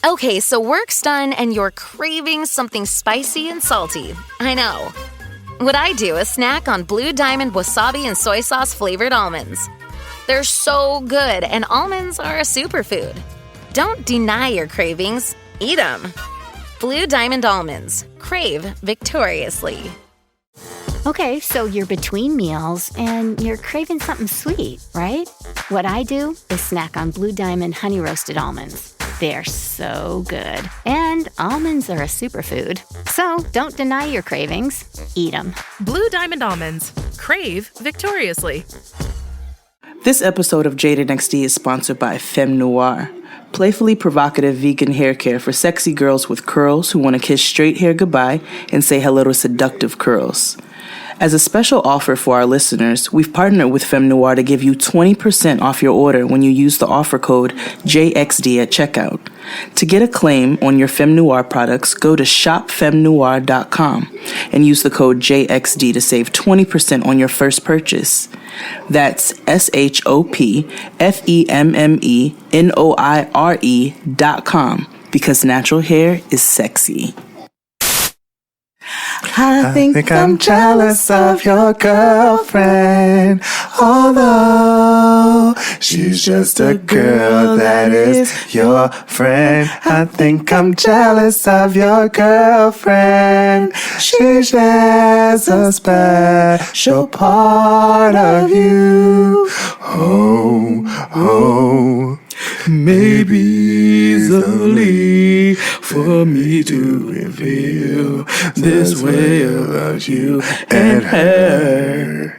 Okay, so work's done and you're craving something spicy and salty. I know. What I do is snack on Blue Diamond wasabi and soy sauce flavored almonds. They're so good, and almonds are a superfood. Don't deny your cravings. Eat them. Blue Diamond almonds. Crave victoriously. Okay, so you're between meals and you're craving something sweet, right? What I do is snack on Blue Diamond honey roasted almonds. They're so good. And almonds are a superfood. So don't deny your cravings. Eat them. Blue Diamond almonds. Crave victoriously. This episode of Jaded XD is sponsored by Femme Noir, playfully provocative vegan hair care for sexy girls with curls who want to kiss straight hair goodbye and say hello to seductive curls. As a special offer for our listeners, we've partnered with Femme Noir to give you 20% off your order when you use the offer code JXD at checkout. To get a claim on your Femme Noir products, go to shopfemmenoir.com and use the code JXD to save 20% on your first purchase. That's shopfemmenoire.com, because natural hair is sexy. I think I'm jealous of your girlfriend, although she's just a girl that is your friend. I think I'm jealous of your girlfriend. She shares a special part of you. Oh, maybe easily for me to reveal this way about you and her.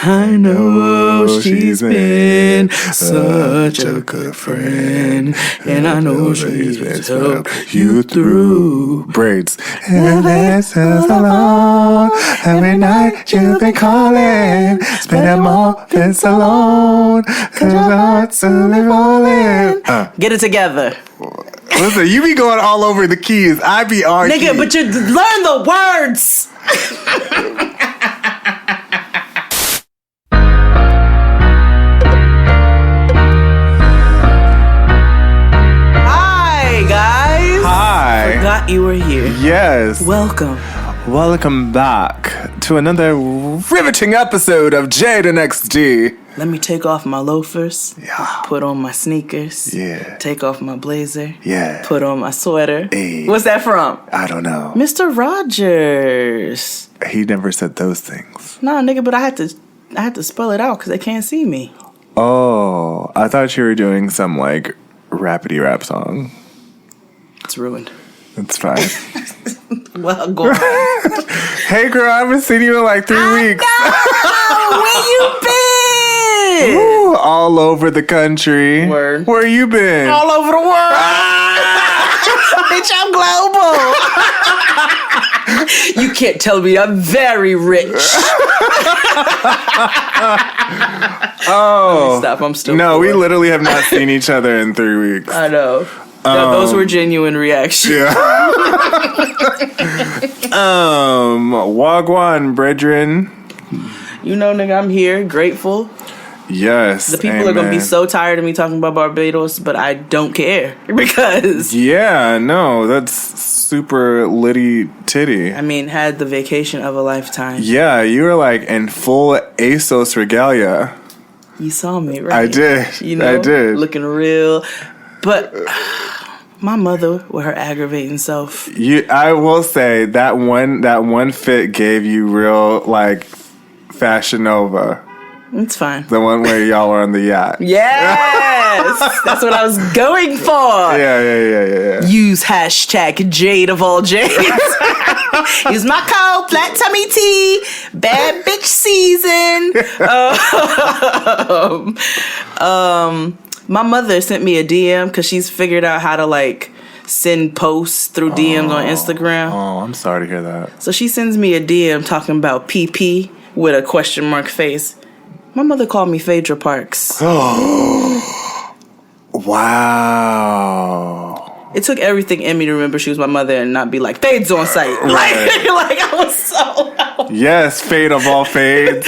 I know she's been such a good friend, and I know she's been helped you through braids. And this is alone. Every night you've been calling, spending moments alone, 'cause your heart's slowly falling. Get it together. Listen, you be going all over the keys. I be arguing. Nigga, but you learn the words. Hi, guys. Hi. Forgot you were here. Yes. Welcome. Welcome back to another riveting episode of Jade and XD. Let me take off my loafers. Yeah. Put on my sneakers. Yeah. Take off my blazer. Yeah. Put on my sweater. Hey. What's that from? I don't know. Mr. Rogers. He never said those things. Nah, nigga, but I had to spell it out because they can't see me. Oh, I thought you were doing some like rapidy rap song. It's ruined. It's fine. Well, go on. Hey girl, I haven't seen you in like 3 weeks. Where you been? Ooh, all over the country. Word. Where you been? All over the world. Bitch, I'm global. You can't tell me I'm very rich. Oh. Stop, I'm still No, poor. we literally have not seen each other in 3 weeks. I know. Those were genuine reactions. Yeah. Wagwan, brethren. You know, nigga, I'm here, grateful. Yes. The people are going to be so tired of me talking about Barbados, but I don't care because... Yeah, no, that's super litty titty. I mean, had the vacation of a lifetime. Yeah, you were like in full ASOS regalia. You saw me, right? I did. You know, I did. Looking real. But my mother, with her aggravating self. I will say that one fit gave you real like Fashion Nova. It's fine. The one where y'all were on the yacht. Yes! That's what I was going for. Yeah. Use hashtag Jade of all Jades. Use my code, Flat Tummy Tea, Bad Bitch Season. My mother sent me a DM because she's figured out how to like send posts through DMs on Instagram. Oh, I'm sorry to hear that. So she sends me a DM talking about PP with a question mark face. My mother called me Phaedra Parks. Wow. It took everything in me to remember she was my mother and not be like, fades on sight. Right. Like I was so... Yes, fade of all fades.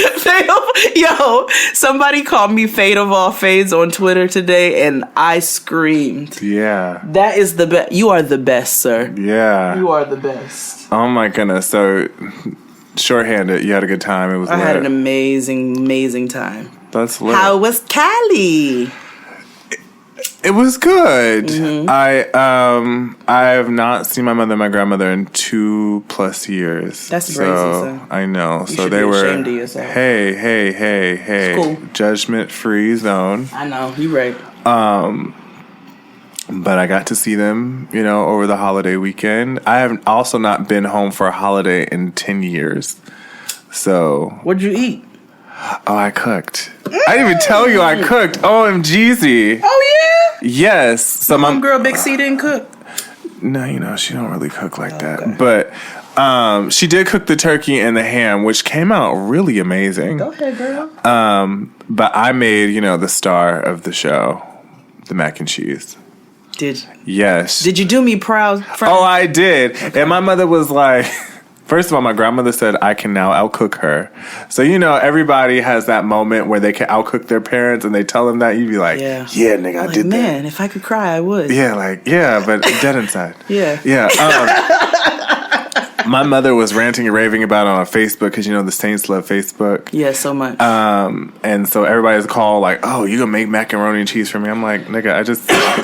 Yo, somebody called me fade of all fades on Twitter today, and I screamed. Yeah. That is the best. You are the best, sir. Yeah. You are the best. Oh my goodness. So, shorthanded, you had a good time. It was I had an amazing time. That's lit. How was Cali? It was good. Mm-hmm. I have not seen my mother and my grandmother in 2+ years. That's crazy, so son. I know. You so should they be were. ashamed of yourself. Hey. Cool. Judgment-free zone. I know. You right. But I got to see them, over the holiday weekend. I have also not been home for a holiday in 10 years. So. What'd you eat? Oh, I cooked. I didn't even tell you I cooked. OMGZ. Oh, yeah? Yes. So my girl Big C didn't cook. No, she don't really cook like that. Okay. But she did cook the turkey and the ham, which came out really amazing. Go ahead, girl. But I made, the star of the show, the mac and cheese. Yes. Did you do me proud? Oh, I did. Okay. And my mother was like... First of all, my grandmother said I can now outcook her. So, everybody has that moment where they can outcook their parents and they tell them that. You'd be like, yeah nigga, I did that. Man, if I could cry, I would. Yeah, but dead inside. Yeah. My mother was ranting and raving about it on Facebook because, the Saints love Facebook. Yeah, so much. And so everybody's called like, oh, you gonna make macaroni and cheese for me? I'm like, nigga,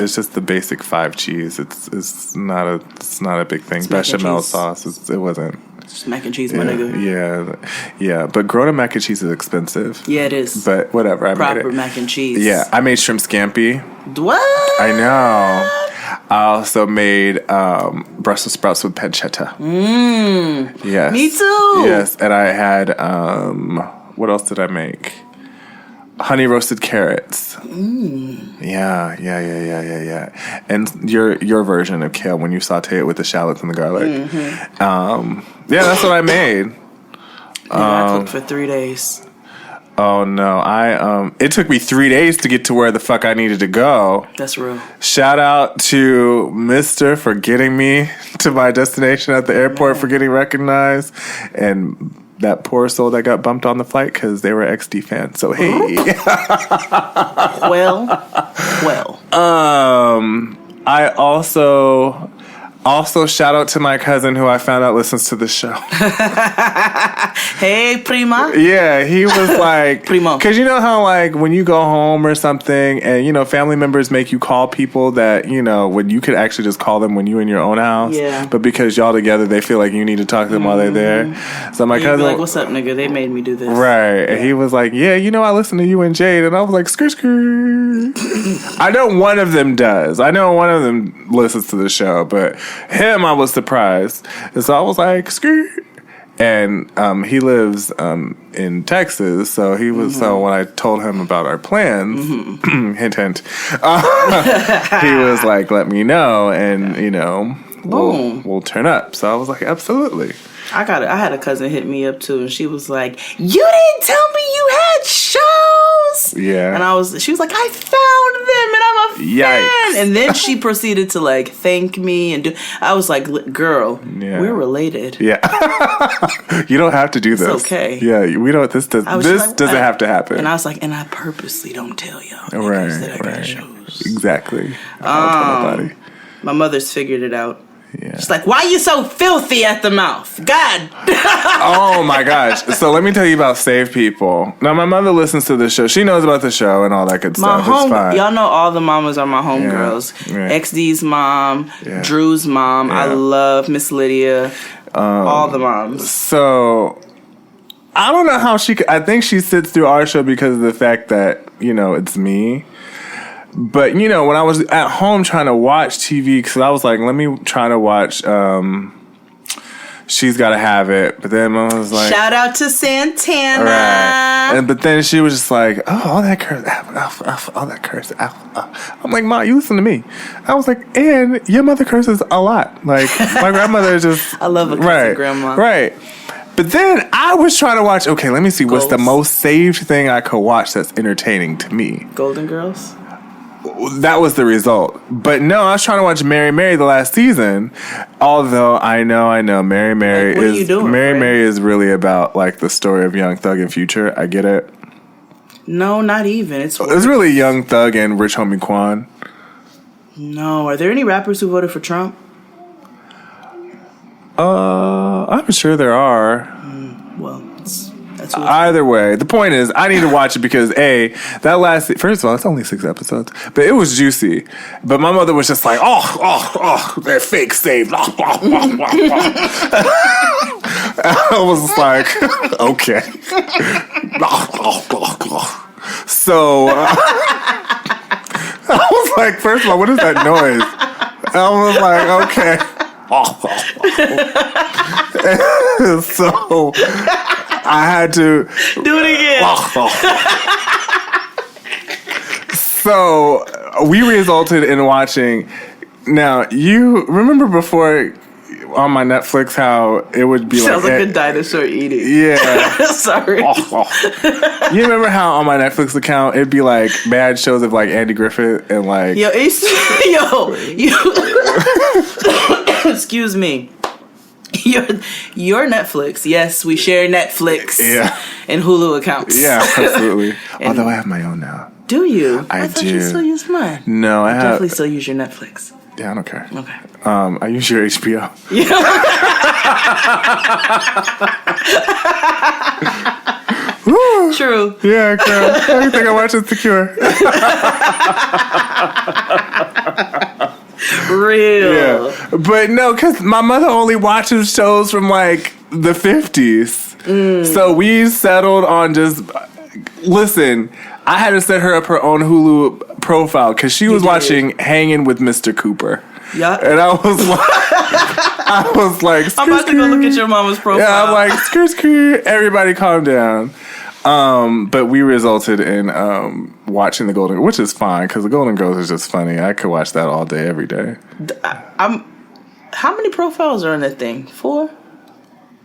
it's just the basic 5 cheese. It's not a big thing. Bechamel sauce, it wasn't. Just mac and cheese, my nigga. Yeah. But grown-up mac and cheese is expensive. Yeah, it is. But whatever, I made it. Proper mac and cheese. Yeah, I made shrimp scampi. What? I know. I also made Brussels sprouts with pancetta. Yes. Me too. Yes, and I had what else did I make? Honey roasted carrots. Yeah. And your version of kale when you saute it with the shallots and the garlic. Yeah, that's what I made. I cooked for 3 days. Oh no, it took me 3 days to get to where the fuck I needed to go. That's real. Shout out to Mr. for getting me to my destination at the airport, for getting recognized, and that poor soul that got bumped on the flight because they were XD fans. So hey. Well. I also shout out to my cousin who I found out listens to the show. Hey, prima. Yeah, he was like... Primo. Because you know how like when you go home or something and, family members make you call people that, when you could actually just call them when you in your own house. Yeah. But because y'all together, they feel like you need to talk to them while they're there. So my cousin... Be like, what's up, nigga? They made me do this. Right. Yeah. And he was like, yeah, I listen to you and Jade. And I was like, skirt. I know one of them does. I know one of them listens to the show, but... him, I was surprised. And so I was like, skirt. And he lives in Texas, so he was. So when I told him about our plans, hint, hint, he was like, "Let me know, and we'll turn up." So I was like, "Absolutely." I had a cousin hit me up too, and she was like, "You didn't tell me you had shows." Yeah. And she was like, "I found them, and I'm a fan." Yikes. And then she proceeded to like thank me and do. I was like, "Girl, we're related." Yeah. You don't have to do this. It's okay. Yeah, we don't. This doesn't have to happen. And I was like, and I purposely don't tell y'all. Right. That I got shows. Exactly. I don't tell nobody. My mother's figured it out. Yeah. She's like, why you so filthy at the mouth? God. Oh my gosh. So let me tell you about Save People. Now my mother listens to the show. She knows about the show and all that good stuff. It's fine. Y'all know all the mamas are my homegirls. Yeah. XD's mom, Drew's mom. I love Miss Lydia. All the moms. So I don't know how I think she sits through our show because of the fact that, it's me. But, when I was at home trying to watch TV, because I was like, let me try to watch She's Gotta Have It. But then I was like... Shout out to Santana. Right. But then she was just like, oh, all that curse. All that curse. I'm like, Ma, you listen to me. I was like, and your mother curses a lot. Like, my grandmother just... I love a cussing grandma. Right. But then I was trying to watch, okay, let me see, what's the most saved thing I could watch that's entertaining to me? Golden Girls? that was the result. But no, I was trying to watch Mary Mary the last season. Although I know Mary Mary what are you doing, Mary Fred? Mary is really about like the story of Young Thug and Future. I get it. No, not even. It's really Young Thug and Rich Homie Quan. No, are there any rappers who voted for Trump? I'm sure there are. Well, that's what Either way, the point is, I need to watch it because first of all, it's only 6 episodes, but it was juicy. But my mother was just like, oh, they're fake saved. I was just like, okay. So I was like, first of all, what is that noise? I was like, okay. So I had to do it again. So we resulted in watching. Now, you remember before on my Netflix how it would be Sounds like a dinosaur eating. Yeah. Sorry. You remember how on my Netflix account it'd be like bad shows of like Andy Griffith and like you excuse me. Your Netflix. Yes, we share Netflix. Yeah. And Hulu accounts. Yeah, absolutely. Although I have my own now. Do you? I thought do. you still use mine. No, I have. Definitely still use your Netflix. Yeah, I don't care. Okay. I use your HBO. True. Yeah, girl. Everything I watch is secure. Real. Yeah. But no, because my mother only watches shows from like the 50s. So we settled on just... Listen, I had to set her up her own Hulu profile because she was watching Hanging with Mr. Cooper. Yeah. And I was like, I'm about to go look at your mama's profile. Yeah, I'm like, skirt. Everybody calm down. But we resulted in watching The Golden, which is fine because The Golden Girls is just funny. I could watch that all day, every day. How many profiles are on that thing? 4?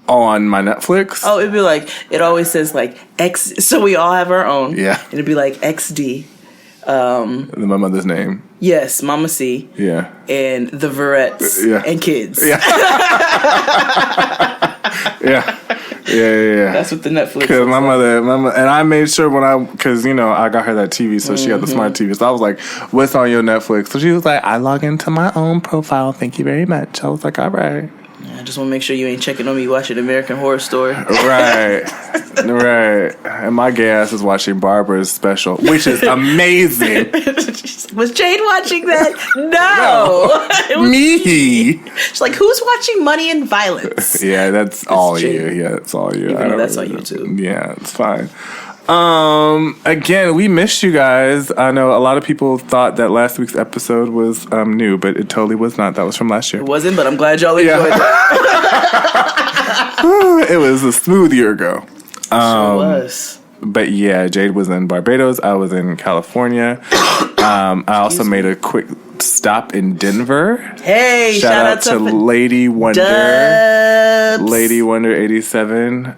Oh, on my Netflix? Oh, it'd be like, it always says like X, so we all have our own. Yeah. It'd be like XD. My mother's name. Yes, Mama C. Yeah. And the Verettes. Yeah. And kids. Yeah. Yeah. That's what the Netflix. Because my mother, and I made sure because I got her that TV, so she had the smart TV. So I was like, "What's on your Netflix?" So she was like, "I log into my own profile. Thank you very much." I was like, "All right." I just want to make sure you ain't checking on me watching American Horror Story. Right. And my gay ass is watching Barbara's special, which is amazing. Was Jade watching that? No. Me. She's like, who's watching Money and Violence? Yeah, that's all you. Yeah, that's all you. Even though that's on YouTube. Yeah, it's fine. Again, we missed you guys. I know a lot of people thought that last week's episode was new, but it totally was not. That was from last year. It wasn't, but I'm glad y'all enjoyed it. It was a smooth year ago. Sure was. But yeah, Jade was in Barbados. I was in California. I also made a quick stop in Denver. Hey, shout out to Lady Wonder. Dubs. Lady Wonder 87.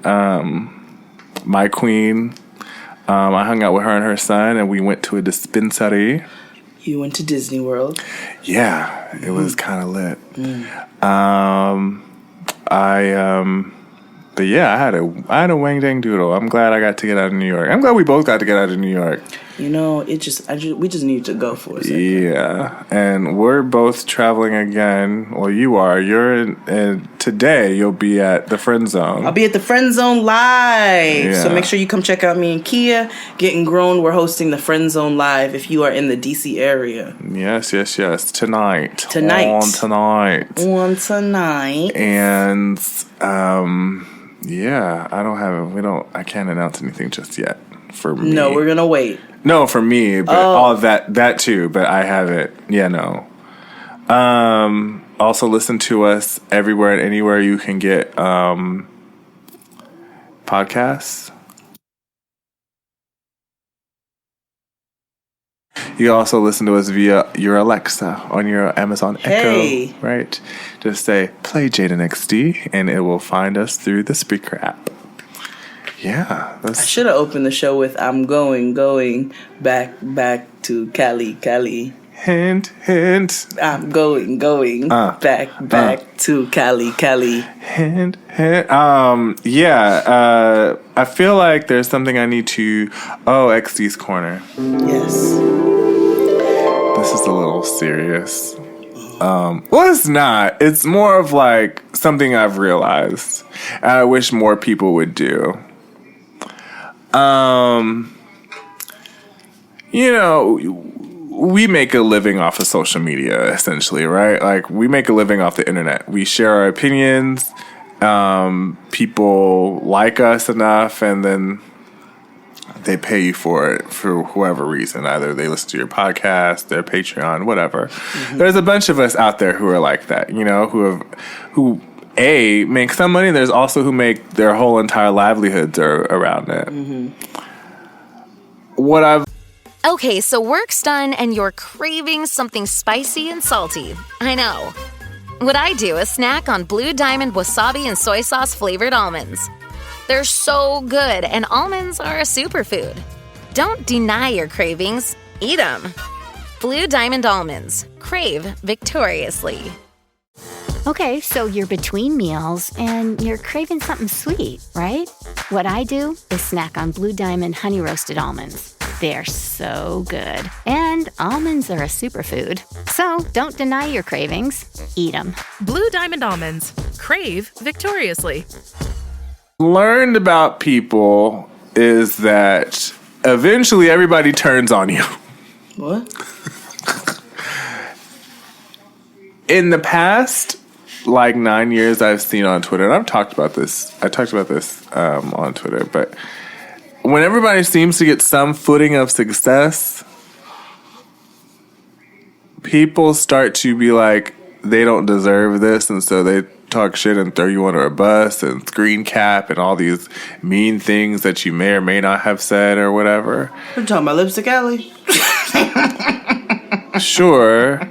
My queen. I hung out with her and her son, and we went to a dispensary. You went to Disney World? Yeah, it was kind of lit. But yeah, I had a wang dang doodle. I'm glad I got to get out of New York. I'm glad we both got to get out of New York. We just need to go for a second. Yeah, and we're both traveling again. Well, you are. Today you'll be at the Friend Zone. I'll be at the Friend Zone Live. Yeah. So make sure you come check out me and Kia. Getting Grown, we're hosting the Friend Zone Live if you are in the DC area. Yes. Tonight. And yeah, I can't announce anything just yet for me. No, we're gonna wait. No, for me, but all of that too, but I have it. Yeah, no. Also listen to us everywhere and anywhere you can get podcasts. You can also listen to us via your Alexa on your Amazon Echo, right? Just say, play Jaden XD, and it will find us through the speaker app. Yeah. I should have opened the show with I'm going back to Cali. Hint. I'm going back to Cali. Hint. I feel like there's something I need to... Oh, XD's Corner. Yes. This is a little serious. Well, it's not. It's more of like something I've realized. And I wish more people would do. You know, we make a living off of social media, essentially, right? Like, we make a living off the internet. We share our opinions. People like us enough, and then they pay you for it for whoever reason. Either they listen to your podcast, their Patreon, whatever. Mm-hmm. There's a bunch of us out there who are like that, you know, who make some money. There's also who make their whole entire livelihoods around it. Mm-hmm. Okay, so work's done and you're craving something spicy and salty. I know. What I do is snack on Blue Diamond wasabi and soy sauce flavored almonds. They're so good, and almonds are a superfood. Don't deny your cravings. Eat them. Blue Diamond almonds. Crave victoriously. Okay, so you're between meals and you're craving something sweet, right? What I do is snack on Blue Diamond honey roasted almonds. They're so good. And almonds are a superfood. So don't deny your cravings. Eat them. Blue Diamond almonds. Crave victoriously. Learned about people is that eventually everybody turns on you. What? In the past, like 9 years, I've seen on Twitter, and I've talked about this. I talked about this on Twitter, but when everybody seems to get some footing of success, people start to be like, they don't deserve this, and so they talk shit and throw you under a bus and screen cap and all these mean things that you may or may not have said or whatever. You're talking about Lipstick Alley? Sure.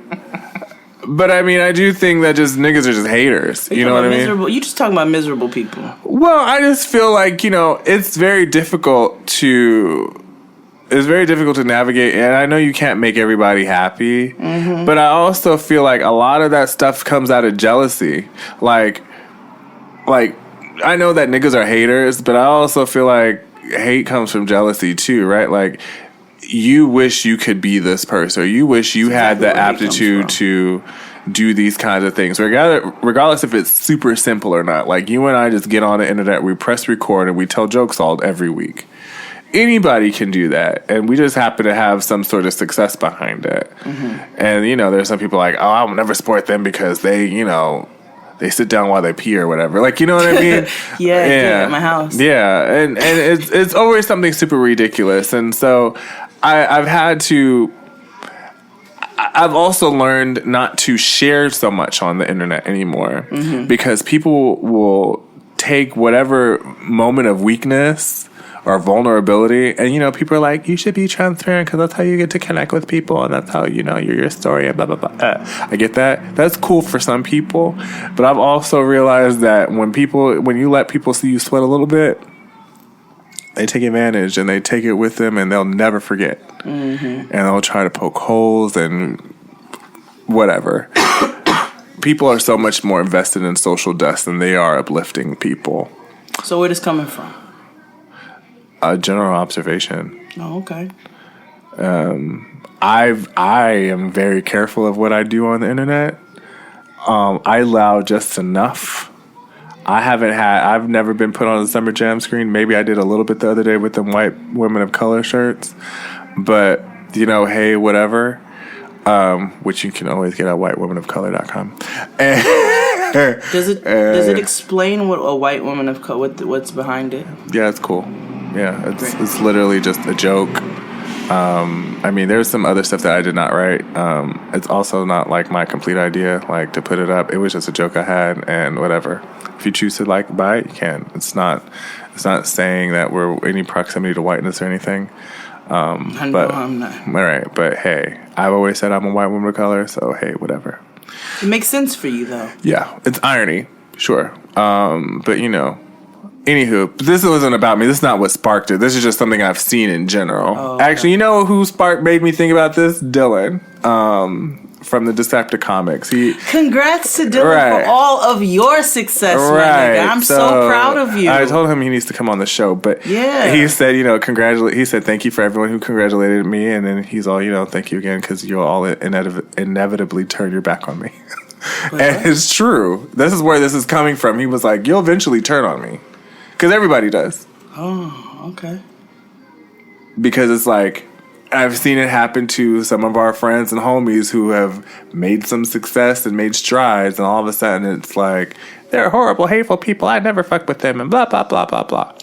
But I mean, I do think that just niggas are just haters. You know what I mean? You just talking about miserable people. Well, I just feel like, you know, it's very difficult to navigate, and I know you can't make everybody happy, but I also feel like a lot of that stuff comes out of jealousy. Like I know that niggas are haters, but I also feel like hate comes from jealousy too, right? Like, you wish you could be this person, or you wish you had the aptitude to do these kinds of things, regardless if it's super simple or not. Like, you and I just get on the internet, we press record, and we tell jokes every week. Anybody can do that, and we just happen to have some sort of success behind it. Mm-hmm. And, you know, there's some people like, oh, I'll never support them because they, you know, they sit down while they pee or whatever. Like, you know what I mean? yeah, at my house. Yeah, and it's always something super ridiculous. And so I've also learned not to share so much on the internet anymore, because people will take whatever moment of weakness or vulnerability, and, you know, people are like, you should be transparent because that's how you get to connect with people, and that's how, you know, you're your story, and blah, blah, blah. I get that. That's cool for some people, but I've also realized that when you let people see you sweat a little bit, they take advantage, and they take it with them, and they'll never forget. And they'll try to poke holes and whatever. People are so much more invested in social dust than they are uplifting people. So where this coming from? A general observation. Oh, okay. I am very careful of what I do on the internet. I allow just enough. I've never been put on a Summer Jam screen. Maybe I did a little bit the other day with them white women of color shirts. But, you know, hey, whatever. Which you can always get at whitewomanofcolor.com. Does it explain what a white woman of color, what's behind it? Yeah, it's cool. Yeah, it's literally just a joke. I mean, there's some other stuff that I did not write. It's also not like my complete idea, like, to put it up. It was just a joke I had, and whatever. If you choose to buy it, you can. It's not saying that we're any proximity to whiteness or anything. I know I'm not. All right, but hey, I've always said I'm a white woman of color, so hey, whatever. It makes sense for you, though. Yeah, it's irony, sure. But, you know, Anywho, this wasn't about me. This is not what sparked it. This is just something I've seen in general. Oh, okay. Actually, you know who made me think about this? Dylan. From the Decepticomics. Congrats to Dylan for all of your success, my nigga. I'm so proud of you. I told him he needs to come on the show, but yeah. He said, he said, thank you for everyone who congratulated me, and then he's all, thank you again because you'll all inevitably turn your back on me. And it's true. This is where this is coming from. He was like, you'll eventually turn on me. Because everybody does. Oh, okay. Because it's like, I've seen it happen to some of our friends and homies who have made some success and made strides, and all of a sudden it's like, they're horrible, hateful people. I'd never fuck with them, and blah, blah, blah, blah, blah.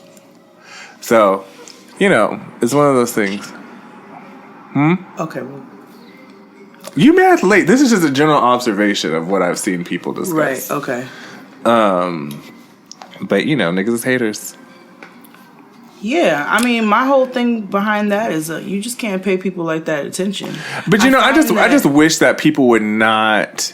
So, it's one of those things. Okay, well. You mad late. This is just a general observation of what I've seen people discuss. Right, okay. But, niggas is haters. Yeah, I mean, my whole thing behind that is you just can't pay people like that attention. But I just wish that people would not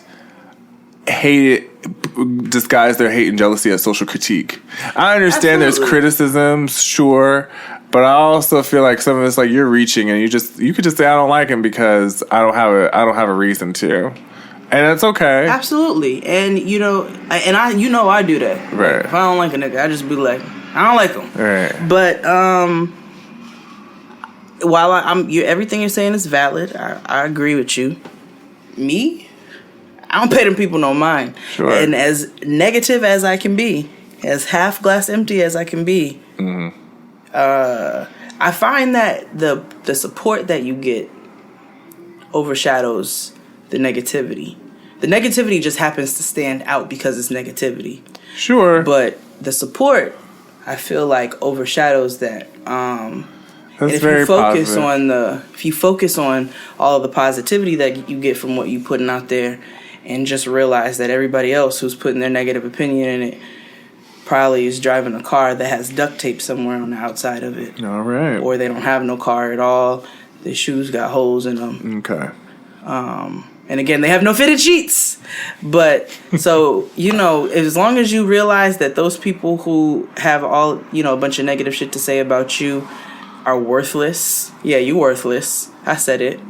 hate it, disguise their hate and jealousy as social critique. I understand There's criticisms, sure, but I also feel like some of it's like you're reaching, and you could just say I don't like him because I don't have a reason to. And that's okay. Absolutely. And I do that. Right. If I don't like a nigga, I just be like, I don't like him. Right. But while everything you're saying is valid, I agree with you. Me, I don't pay them people no mind. Sure. And as negative as I can be, as half glass empty as I can be, I find that the support that you get overshadows the negativity. The negativity just happens to stand out because it's negativity. Sure. But the support, I feel like, overshadows that. That's and if very you focus positive. if you focus on all of the positivity that you get from what you're putting out there, and just realize that everybody else who's putting their negative opinion in it probably is driving a car that has duct tape somewhere on the outside of it. All right. Or they don't have no car at all. Their shoes got holes in them. Okay. And again, they have no fitted sheets. But so, as long as you realize that those people who have all, a bunch of negative shit to say about you are worthless. Yeah, you worthless. I said it.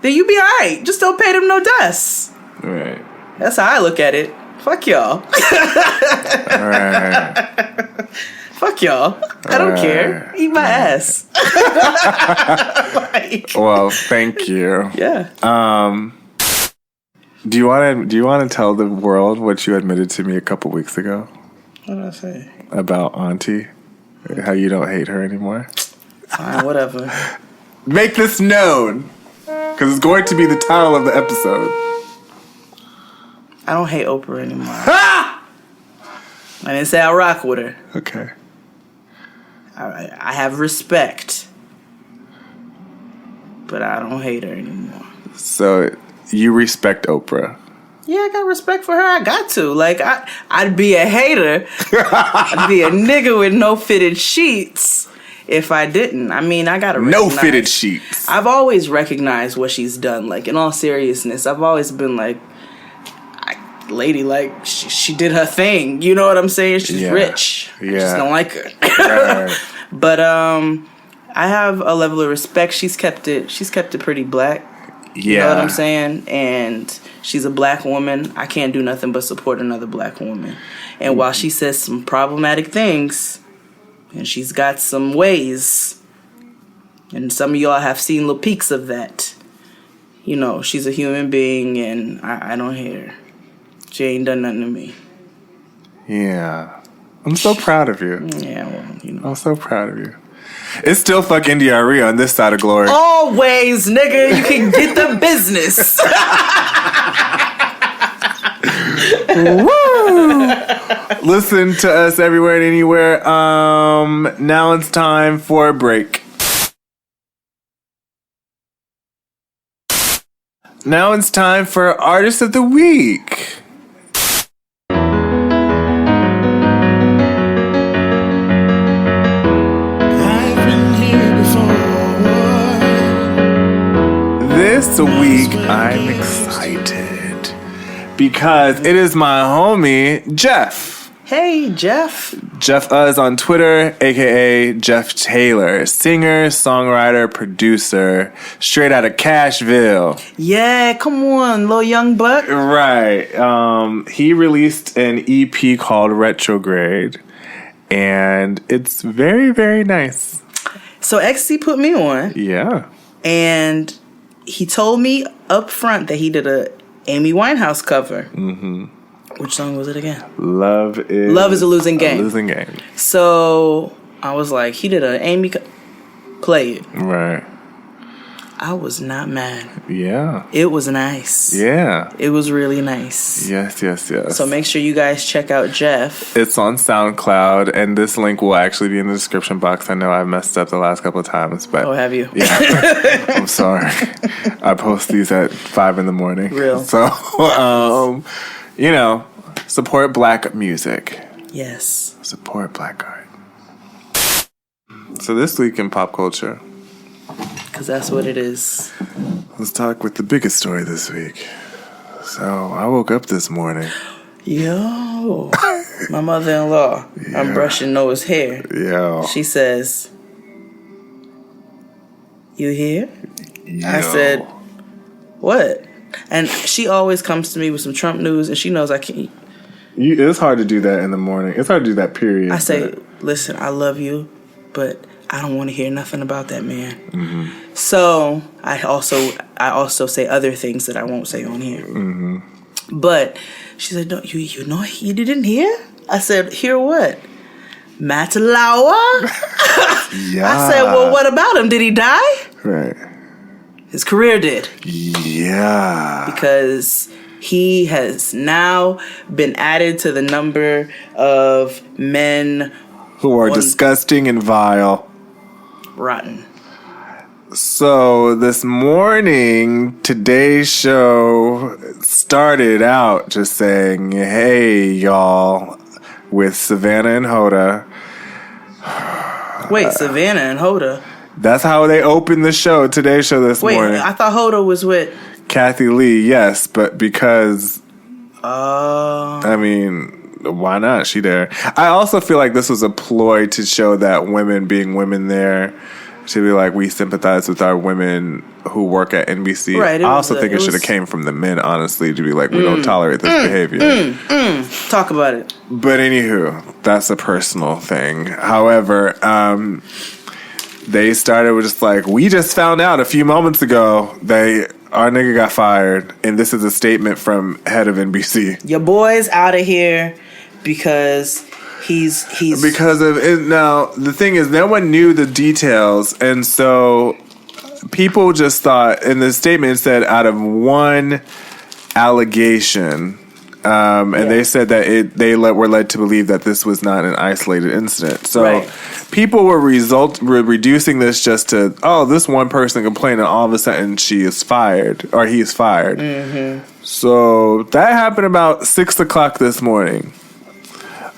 Then you be alright. Just don't pay them no dust. Right. That's how I look at it. Fuck y'all. All right. Fuck y'all. I don't care. Eat my ass. Well, thank you. Yeah. Do you want to tell the world what you admitted to me a couple weeks ago? What did I say? About Auntie? How you don't hate her anymore? Fine, whatever. Make this known, because it's going to be the title of the episode. I don't hate Oprah anymore. I didn't say I rock with her. Okay. I have respect, but I don't hate her anymore. So you respect Oprah? Yeah, I got respect for her. I got to. Like, I'd be a hater. I'd be a nigga with no fitted sheets if I didn't. I mean, I gotta recognize. No fitted sheets. I've always recognized what she's done. Like, in all seriousness, I've always been like, lady, like, she did her thing. You know what I'm saying? She's rich. I just don't like her. Right. But I have a level of respect. She's kept it pretty black. Yeah. You know what I'm saying? And she's a black woman. I can't do nothing but support another black woman. And while she says some problematic things, and she's got some ways, and some of y'all have seen little peeks of that, she's a human being, and I don't hate her. She ain't done nothing to me. Yeah. I'm so proud of you. Yeah, well, I'm so proud of you. It's still fuck NDRE on this side of glory. Always, nigga. You can get the business. Woo! Listen to us everywhere and anywhere. Now it's time for a break. Now it's time for Artist of the Week. This week, I'm excited because it is my homie, Jeff. Hey, Jeff. Jeff Uz on Twitter, a.k.a. Jeff Taylor. Singer, songwriter, producer, straight out of Cashville. Yeah, come on, little young buck. Right. He released an EP called Retrograde, and it's very, very nice. So XC put me on. Yeah. And he told me up front that he did a Amy Winehouse cover. Mm-hmm. Which song was it again? Love is a losing game. A losing game. So I was like, he did an Amy play it. Right. I was not mad. Yeah. It was nice. Yeah. It was really nice. Yes. So make sure you guys check out Jeff. It's on SoundCloud, and this link will actually be in the description box. I know I've messed up the last couple of times, but... Oh, have you? Yeah. I'm sorry. I post these at 5 in the morning. Real. So, support black music. Yes. Support black art. So this week in pop culture... Because that's what it is. Let's talk with the biggest story this week. So, I woke up this morning. Yo. My mother-in-law. Yeah. I'm brushing Noah's hair. Yo. She says, "You here?" Yo. I said, "What?" And she always comes to me with some Trump news, and she knows I can't. It's hard to do that in the morning. It's hard to do that, period. I say, "Listen, I love you, but I don't want to hear nothing about that man." Mm-hmm. So I also say other things that I won't say on here. Mm-hmm. But she said, "No, you know you didn't hear?" I said, "Hear what? Matt Lauer?" Yeah. I said, "Well, what about him? Did he die?" Right. His career did. Yeah. Because he has now been added to the number of men who are disgusting and vile. Rotten. So this morning, today's show started out just saying, "Hey, y'all," with Savannah and Hoda. Wait, Savannah and Hoda? That's how they opened the show, today's show this morning. Wait, I thought Hoda was with... Kathy Lee, yes, but because... I mean... Why not? She there. I also feel like this was a ploy to show that women being women there should be like, we sympathize with our women who work at NBC. Right, I also think it should have came from the men, honestly, to be like, we don't tolerate this behavior. Talk about it. But anywho, that's a personal thing. However, they started with just like, we just found out a few moments ago our nigga got fired, and this is a statement from head of NBC. Your boy's out of here because he's because of it. Now the thing is, no one knew the details, and so people just thought. In the statement it said out of one allegation, and they said that were led to believe that this was not an isolated incident. So people were reducing this just to, this one person complained, and all of a sudden she is fired or he is fired. Mm-hmm. So that happened about 6:00 this morning.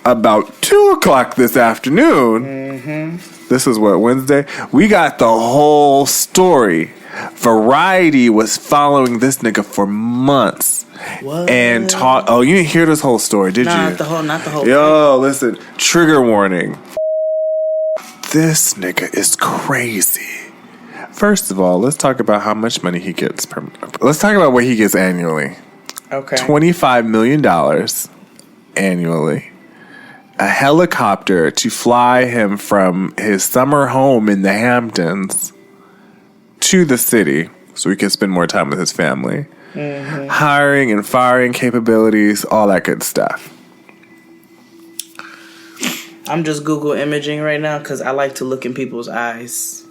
About 2:00 this afternoon, this is what, Wednesday? We got the whole story. Variety was following this nigga for months. What? And taught. Oh, you didn't hear this whole story, did you? Not the whole. Yo, listen. Trigger warning. This nigga is crazy. First of all, let's talk about how much money he gets let's talk about what he gets annually. Okay. $25 million annually. A helicopter to fly him from his summer home in the Hamptons to the city so he can spend more time with his family. Mm-hmm. Hiring and firing capabilities, all that good stuff. I'm just Google imaging right now because I like to look in people's eyes.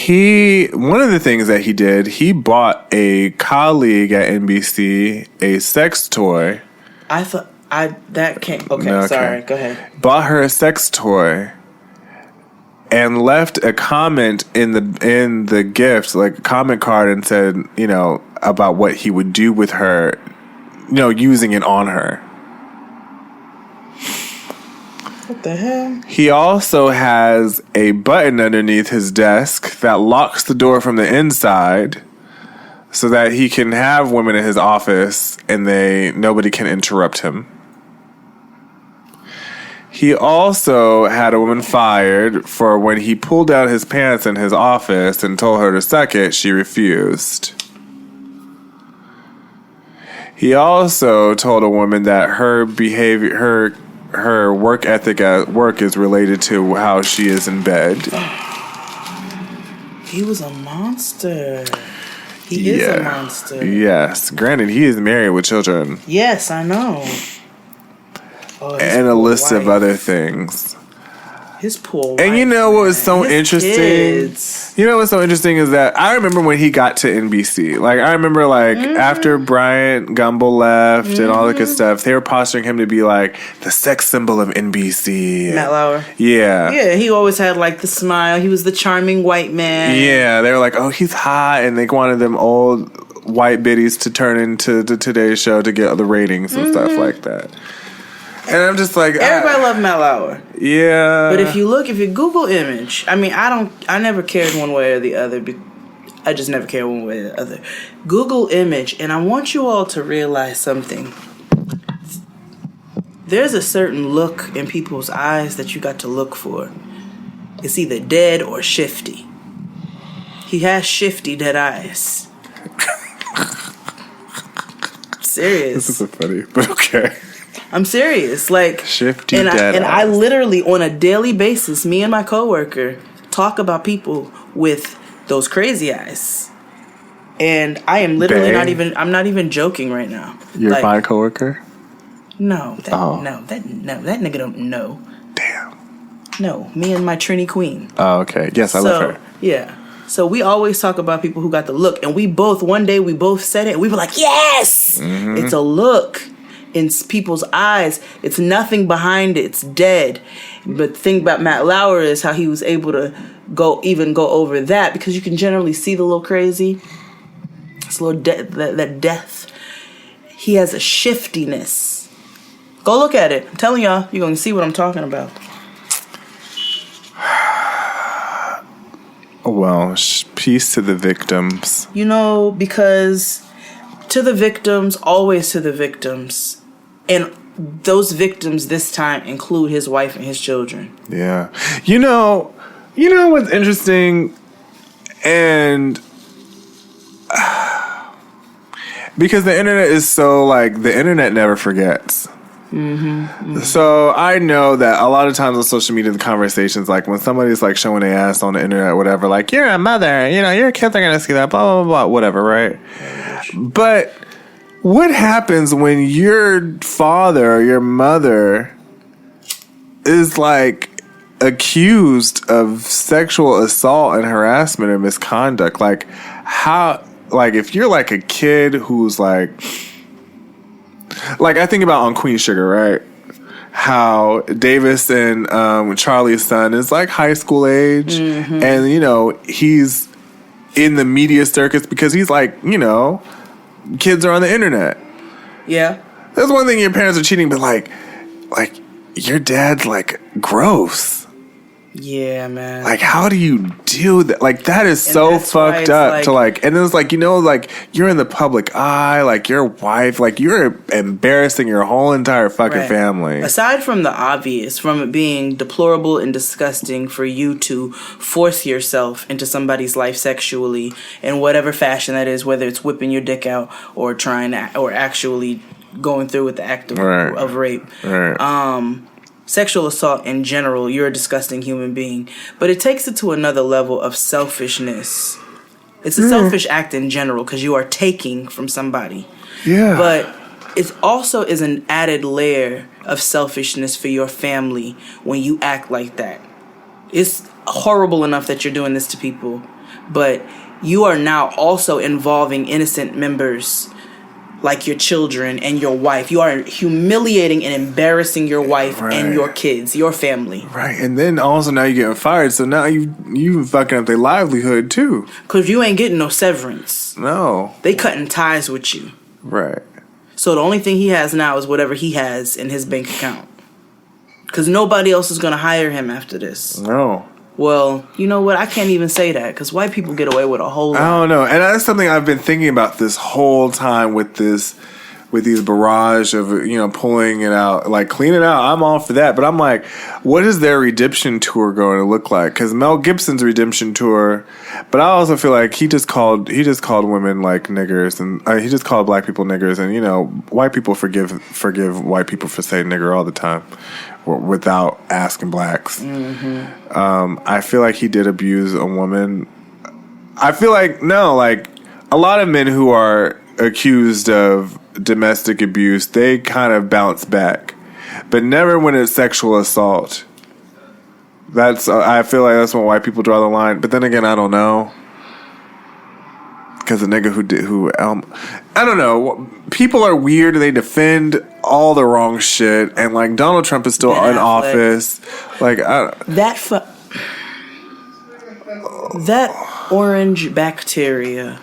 One of the things that he did, he bought a colleague at NBC a sex toy. Sorry, go ahead. Bought her a sex toy and left a comment in the gift, like a comment card, and said, about what he would do with her, using it on her. What the hell? He also has a button underneath his desk that locks the door from the inside so that he can have women in his office and nobody can interrupt him. He also had a woman fired for when he pulled down his pants in his office and told her to suck it, she refused. He also told a woman that her behavior, her work ethic at work is related to how she is in bed. He was a monster. He is a monster. Yes. Granted, he is married with children. Yes, I know. Oh, and a list of other things. His poor wife. And you know what was so interesting? Kids. You know what's so interesting is that I remember when he got to NBC. Like, I remember, like, after Bryant Gumbel left and all that good stuff, they were posturing him to be, like, the sex symbol of NBC. Matt Lauer. Yeah. Yeah, he always had, like, the smile. He was the charming white man. Yeah, they were like, oh, he's hot. And they wanted them old white biddies to turn into the Today Show to get the ratings and stuff like that. And I'm just like... Everybody loved Matt Lauer. Yeah. But if you Google image, I mean, I never cared one way or the other. I just never cared one way or the other. Google image, and I want you all to realize something. There's a certain look in people's eyes that you got to look for. It's either dead or shifty. He has shifty dead eyes. Serious. This is so funny, but okay. I'm serious. Like, shifty and dead eyes. I literally, on a daily basis, me and my coworker talk about people with those crazy eyes. And I am literally I'm not even joking right now. You're my coworker? No, that nigga don't know. Damn. No, me and my Trini Queen. Oh, okay. Yes, I love her. Yeah. So we always talk about people who got the look, and one day we both said it, and we were like, yes! Mm-hmm. It's a look in people's eyes. It's nothing behind it. It's dead. But the thing about Matt Lauer is how he was able to go over that, because you can generally see the little crazy. It's a little that death. He has a shiftiness. Go look at it. I'm telling y'all, you're going to see what I'm talking about. Well, peace to the victims. You know, because to the victims, always to the victims. And those victims this time include his wife and his children. Yeah. You know what's interesting? And because the internet is so, like, the internet never forgets. Mm-hmm, mm-hmm. So I know that a lot of times on social media, the conversations, like when somebody's like showing their ass on the internet or whatever, like, you're a mother, your kids are going to see that, blah, blah, blah, whatever, right? But what happens when your father or your mother is like accused of sexual assault and harassment and misconduct? Like, how, like, if you're like a kid who's like I think about on Queen Sugar, right? How Davis and Charlie's son is like high school age, mm-hmm. and he's in the media circus because he's like, kids are on the internet. Yeah, that's one thing. Your parents are cheating, but like your dad's like gross. Yeah, man. Like, how do you deal with that? Like, that is so fucked up to like, and then it's like, like you're in the public eye, like your wife, like you're embarrassing your whole entire fucking family. Aside from the obvious, from it being deplorable and disgusting for you to force yourself into somebody's life sexually in whatever fashion that is, whether it's whipping your dick out or or actually going through with the act of rape. Right. Sexual assault in general, you're a disgusting human being. But it takes it to another level of selfishness. It's a selfish act in general because you are taking from somebody. Yeah. But it also is an added layer of selfishness for your family when you act like that. It's horrible enough that you're doing this to people, but you are now also involving innocent members like your children and your wife. You are humiliating and embarrassing your wife and your kids, your family. Right, and then also now you're getting fired, so now you fucking up their livelihood too. Because you ain't getting no severance. No. They cutting ties with you. Right. So the only thing he has now is whatever he has in his bank account. Because nobody else is going to hire him after this. No. Well, you know what? I can't even say that because white people get away with a whole lot. I don't know. And that's something I've been thinking about this whole time with this with these barrage of, pulling it out, like clean it out. I'm all for that. But I'm like, what is their redemption tour going to look like? Because Mel Gibson's redemption tour, but I also feel like he just called women like niggers, and he just called black people niggers, and white people forgive white people for saying nigger all the time without asking blacks. Mm-hmm. I feel like he did abuse a woman. I feel like a lot of men who are accused of domestic abuse, they kind of bounce back, but never when it's sexual assault. I feel like that's when white people draw the line. But then again, I don't know, because the nigga I don't know. People are weird. They defend all the wrong shit, and like Donald Trump is still in office. Like that orange bacteria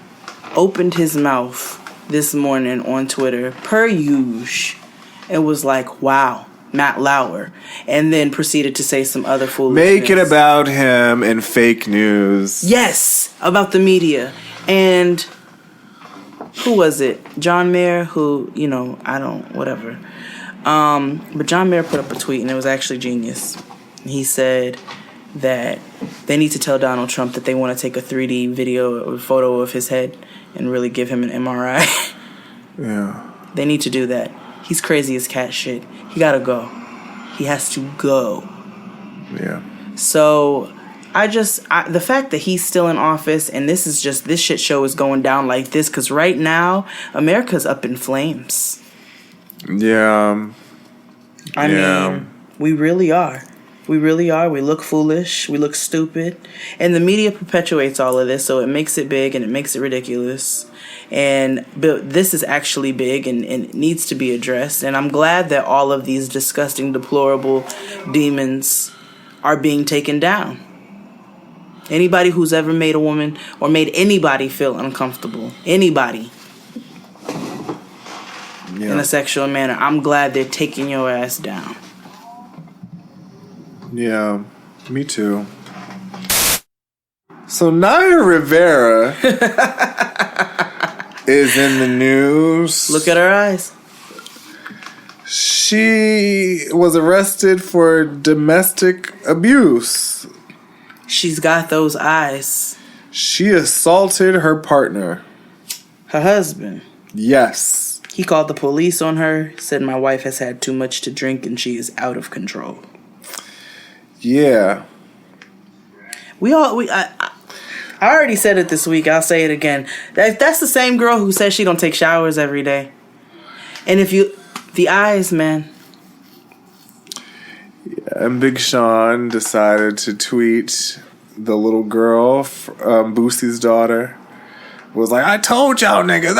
opened his mouth this morning on Twitter, per usual, and was like, wow, Matt Lauer, and then proceeded to say some other foolishness. Make it about him and fake news. Yes, about the media. And who was it? John Mayer, who, whatever. But John Mayer put up a tweet, and it was actually genius. He said that they need to tell Donald Trump that they want to take a 3D video or photo of his head and really give him an MRI. Yeah. They need to do that. He's crazy as cat shit. He gotta go. He has to go. Yeah. So the fact that he's still in office and this shit show is going down like this, because right now America's up in flames. Yeah. I mean, we really are. We really are. We look foolish. We look stupid. And the media perpetuates all of this, so it makes it big and it makes it ridiculous. But this is actually big and it needs to be addressed. And I'm glad that all of these disgusting, deplorable demons are being taken down. Anybody who's ever made a woman or made anybody feel uncomfortable, anybody, in a sexual manner, I'm glad they're taking your ass down. Yeah, me too. So Naya Rivera is in the news. Look at her eyes. She was arrested for domestic abuse. She's got those eyes. She assaulted her partner. Her husband. Yes. He called the police on her, said my wife has had too much to drink and she is out of control. Yeah. I already said it this week. I'll say it again. That's the same girl who says she don't take showers every day. And the eyes, man. Yeah, and Big Sean decided to tweet the little girl, Boosie's daughter, was like, I told y'all niggas.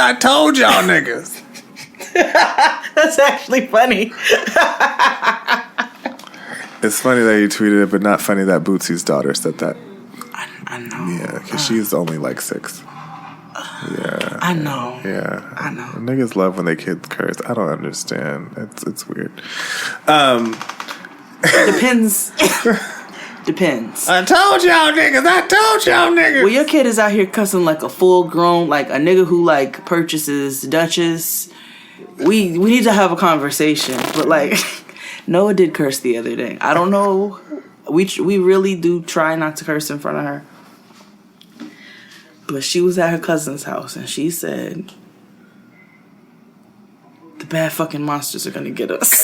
That's actually funny. It's funny that you tweeted it, but not funny that Boosie's daughter said that. I know. Yeah, because she's only like 6. Yeah. I know. Yeah. I know. Niggas love when they kids curse. I don't understand. It's weird. Depends. Depends. I told y'all niggas. Well, your kid is out here cussing like a full grown, like a nigga who like purchases Dutchess. We need to have a conversation. But like, Noah did curse the other day. I don't know. We really do try not to curse in front of her. But she was at her cousin's house and she said, the bad fucking monsters are gonna get us.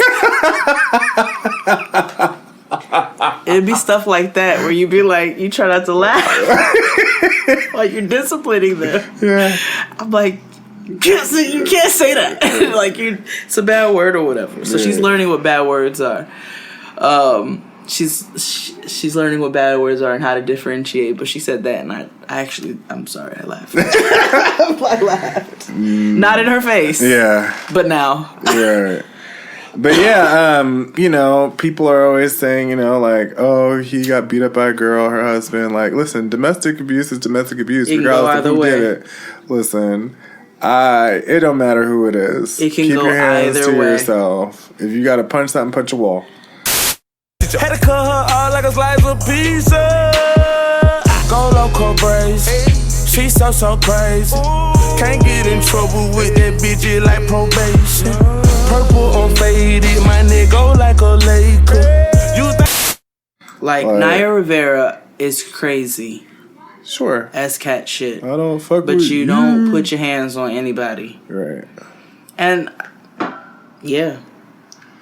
It'd be stuff like that where you'd be like, you try not to laugh. Like you're disciplining them. Yeah. I'm like, you can't say that. Like it's a bad word or whatever. So she's learning what bad words are. She's learning what bad words are and how to differentiate. But she said that, and I'm sorry, I laughed. I laughed. Not in her face. Yeah. But now. Yeah. But yeah, people are always saying, like, oh, he got beat up by a girl, her husband. Like, listen, domestic abuse is domestic abuse, regardless of who did it. Listen, it don't matter who it is. It can Keep go your hands either to way. yourself. If you got to punch something, punch a wall. Had to cut her out like a slice of pizza. Go loco brace. She so crazy. Can't get in trouble with that bitch, it like probation. Like Naya Rivera is crazy. Sure. As cat shit. I don't fuck but with you don't put your hands on anybody. Right. And yeah.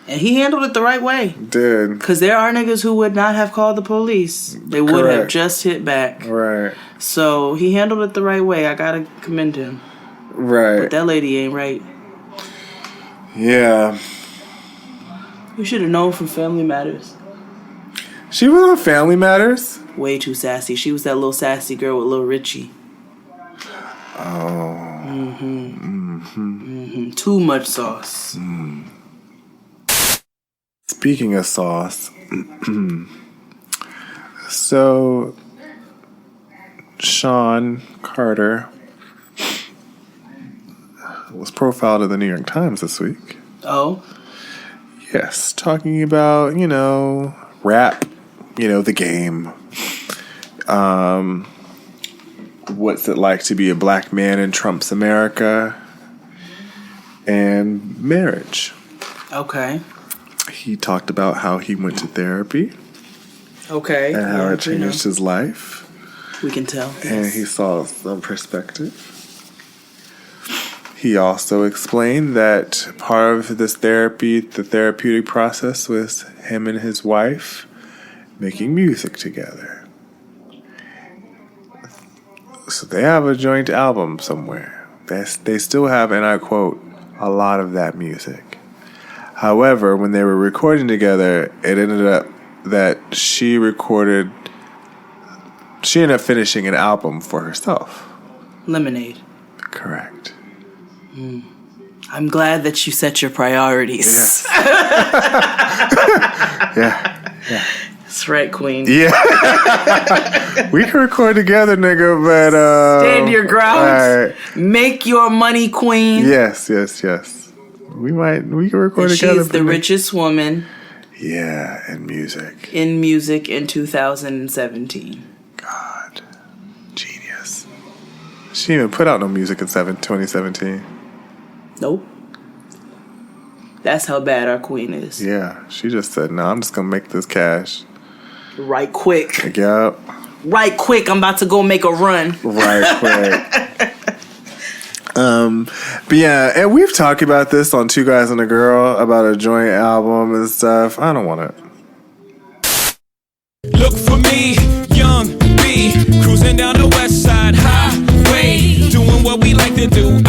And he handled it the right way. Did. Because there are niggas who would not have called the police. They would have just hit back. Right. So he handled it the right way. I gotta commend him. Right. But that lady ain't right. Yeah. You should have known from Family Matters. She was on Family Matters? Way too sassy. She was that little sassy girl with Lil Richie. Oh. Too much sauce. Speaking of sauce, so Sean Carter was profiled in the New York Times this week. Oh? Yes, talking about, rap, the game. What's it like to be a black man in Trump's America? And marriage. Okay. He talked about how he went to therapy. Okay. And how it changed his life. We can tell. And he saw some perspective. He also explained that part of this therapy, the therapeutic process, was him and his wife making music together. So they have a joint album somewhere. They still have, and I quote, a lot of that music. However, when they were recording together, it ended up that she ended up finishing an album for herself. Lemonade. Correct. I'm glad that you set your priorities. Yes. Yeah. That's right, Queen. Yeah. We can record together, nigga, but stand your ground. Right. Make your money, Queen. Yes. We can record together. She's the richest woman. Yeah, in music. In 2017. God. Genius. She didn't even put out no music in 2017. Nope. That's how bad our queen is. Yeah, she just said, "No, I'm just gonna make this cash right quick." Yep. Right quick, I'm about to go make a run. Right quick. But yeah, and we've talked about this on Two Guys and a Girl about a joint album and stuff. I don't want it. Look for me, young B, cruising down the west side highway, doing what we like to do.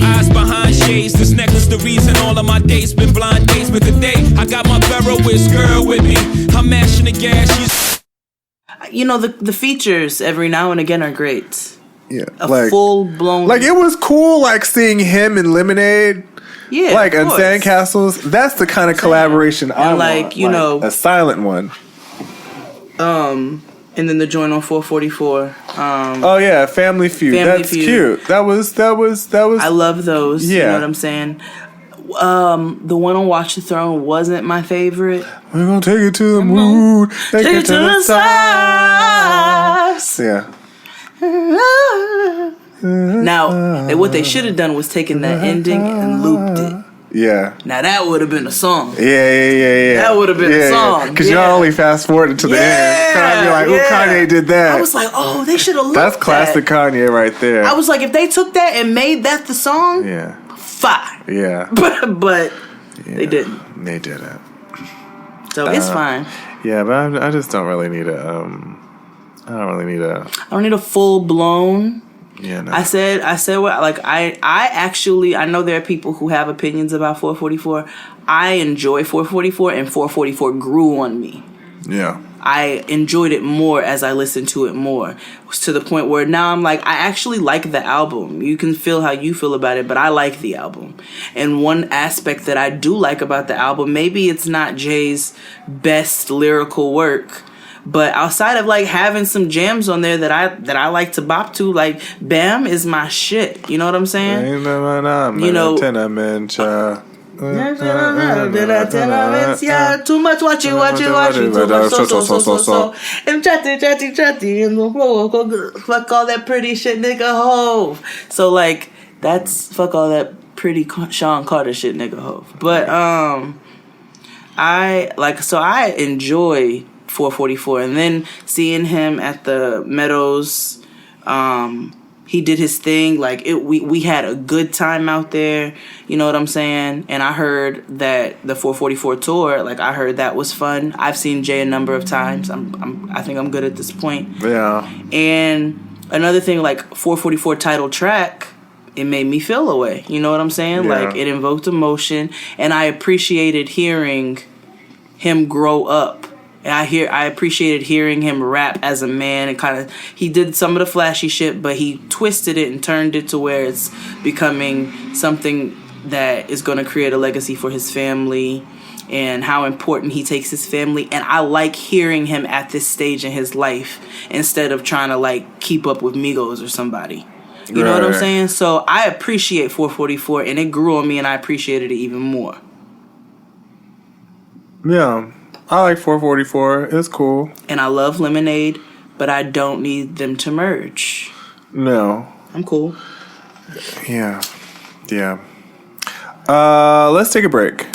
Eyes behind shades, this necklace the reason all of my dates been blind dates. But today I got my Ferroist girl with me. I'm mashing the gas. The features every now and again are great. Yeah, a full blown. Like it was cool, like seeing him in Lemonade. Yeah, like on Sandcastles. That's the kind of collaboration I want. A silent one. And then the joint on 444. Oh yeah, Family Feud. That's cute. That was. I love those. Yeah. You know what I'm saying? The one on Watch the Throne wasn't my favorite. We're gonna take it to the moon, take it to the stars. Yeah. Now, what they should have done was taken that ending and looped it. Yeah. Now that would have been a song. Yeah. That would have been a song. Because y'all only fast forwarded to the end. And I'd be like, oh, Kanye did that. I was like, oh, they should have looped That's classic Kanye right there. I was like, if they took that and made that the song, fine. Yeah. But they didn't. They didn't. So it's fine. Yeah, but I just don't really need a. I don't need a full blown. Yeah, no. I said what, like I know there are people who have opinions about 444. I enjoy 444 and 444 grew on me. Yeah. I enjoyed it more as I listened to it more, to the point where now I'm like, I actually like the album. You can feel how you feel about it, but I like the album. And one aspect that I do like about the album, maybe it's not Jay's best lyrical work, but outside of like having some jams on there that I like to bop to, like Bam is my shit. You know what I'm saying? You know, yeah, too much watching, too much so. And chatty, and fuck all that pretty shit, nigga, hove. So like, that's fuck all that pretty Sean Carter shit, nigga, hove. But I enjoy 444. And then seeing him at the Meadows, he did his thing. Like, we had a good time out there. You know what I'm saying? And I heard that the 444 tour, like, I heard that was fun. I've seen Jay a number of times. I think I'm good at this point. Yeah. And another thing, like, 444 title track, it made me feel a way. You know what I'm saying? Yeah. Like, it invoked emotion. And I appreciated hearing him grow up. And I appreciated hearing him rap as a man, and he did some of the flashy shit, but he twisted it and turned it to where it's becoming something that is going to create a legacy for his family, and how important he takes his family. And I like hearing him at this stage in his life instead of trying to like keep up with Migos or somebody. You know what I'm saying? So I appreciate 444, and it grew on me, and I appreciated it even more. Yeah. I like 444. It's cool. And I love Lemonade, but I don't need them to merge. No. I'm cool. Yeah. Yeah. Let's take a break.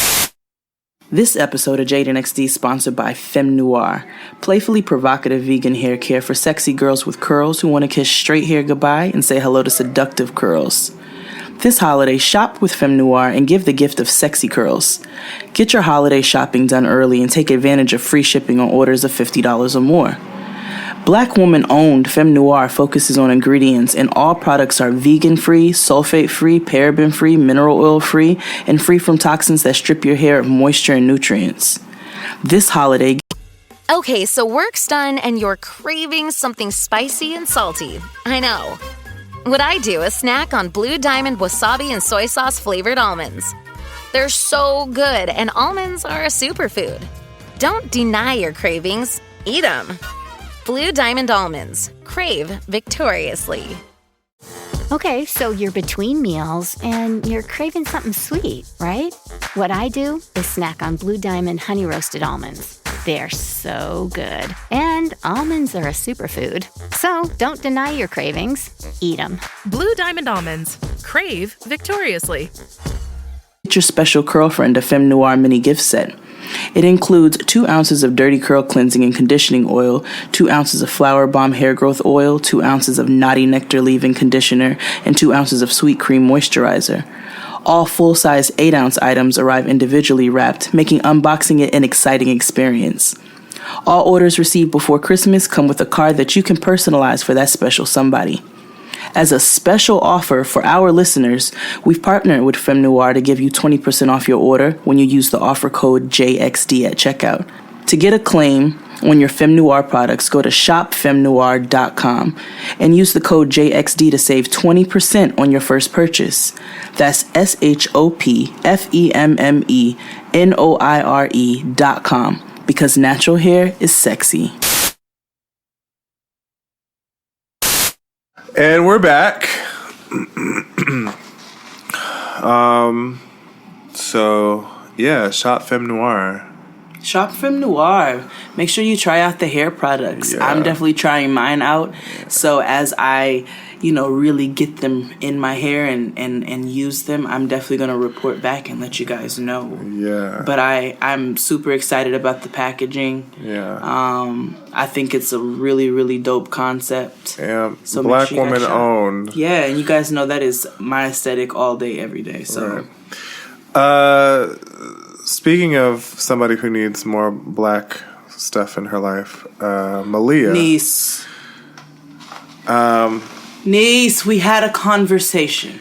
This episode of Jade and XD is sponsored by Femme Noir, playfully provocative vegan hair care for sexy girls with curls who want to kiss straight hair goodbye and say hello to seductive curls. This holiday, shop with Femme Noir and give the gift of sexy curls. Get your holiday shopping done early and take advantage of free shipping on orders of $50 or more. Black woman-owned Femme Noir focuses on ingredients, and all products are vegan-free, sulfate-free, paraben-free, mineral oil-free, and free from toxins that strip your hair of moisture and nutrients. This holiday... Okay, so work's done and you're craving something spicy and salty. I know. What I do is snack on Blue Diamond wasabi and soy sauce flavored almonds. They're so good, and almonds are a superfood. Don't deny your cravings. Eat them. Blue Diamond almonds. Crave victoriously. Okay, so you're between meals and you're craving something sweet, right? What I do is snack on Blue Diamond honey roasted almonds. They're so good. And almonds are a superfood. So don't deny your cravings. Eat them. Blue Diamond almonds. Crave victoriously. Get your special curl friend a Femme Noir mini gift set. It includes 2 ounces of dirty curl cleansing and conditioning oil, 2 ounces of flower bomb hair growth oil, 2 ounces of naughty nectar leave-in conditioner, and 2 ounces of sweet cream moisturizer. All full-size 8-ounce items arrive individually wrapped, making unboxing it an exciting experience. All orders received before Christmas come with a card that you can personalize for that special somebody. As a special offer for our listeners, we've partnered with Femme Noir to give you 20% off your order when you use the offer code JXD at checkout. To get a claim on your Femme Noir products, go to shopfemmenoir.com and use the code JXD to save 20% on your first purchase. That's shopfemmenoire.com, because natural hair is sexy. And we're back. So yeah, shop Femme Noir. Shop Femme Noir. Make sure you try out the hair products. Yeah. I'm definitely trying mine out. So as I, really get them in my hair and use them, I'm definitely going to report back and let you guys know. Yeah. But I'm super excited about the packaging. Yeah. I think it's a really, really dope concept. Yeah. So Black make sure you woman guys shop. owned. Yeah, and you guys know that is my aesthetic all day, every day. So. Right. Speaking of somebody who needs more black stuff in her life, Malia. Niece, we had a conversation.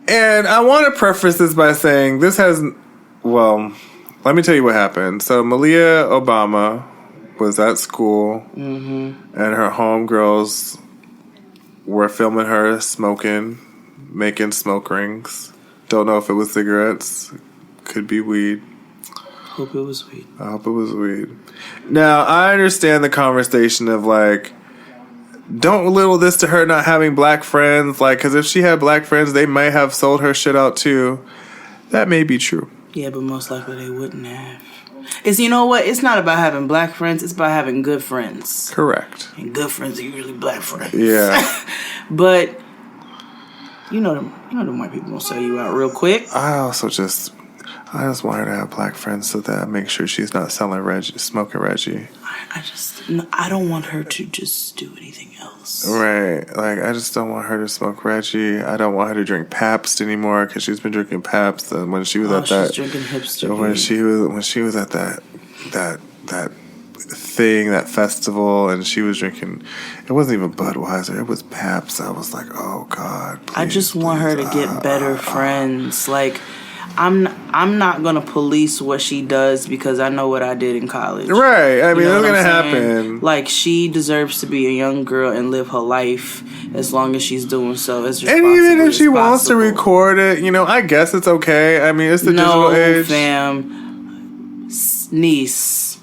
And I want to preface this by saying let me tell you what happened. So Malia Obama was at school, and her homegirls were filming her smoking, making smoke rings. Don't know if it was cigarettes. Could be weed. Hope it was weed. I hope it was weed. Now, I understand the conversation of, like, don't little this to her not having black friends. Like, because if she had black friends, they might have sold her shit out, too. That may be true. Yeah, but most likely they wouldn't have. You know what? It's not about having black friends. It's about having good friends. Correct. And good friends are usually black friends. Yeah. But... You know them white people gonna sell you out real quick. I also I just want her to have black friends so that I make sure she's not smoking Reggie. I don't want her to just do anything else. Right. Like, I just don't want her to smoke Reggie. I don't want her to drink Pabst anymore because she's been drinking Pabst. And when she was at that, she's drinking hipster. When she was at that thing, that festival, and she was drinking, it wasn't even Budweiser, it was Pabst. I was like, oh God, please, I just want her to get better friends. Like, I'm not gonna police what she does because I know what I did in college. Right. I mean, You know that's gonna what I'm saying? happen. Like, she deserves to be a young girl and live her life as long as she's doing so as And even if she wants to record it, I guess it's okay. I mean, it's the digital age. Fam, niece.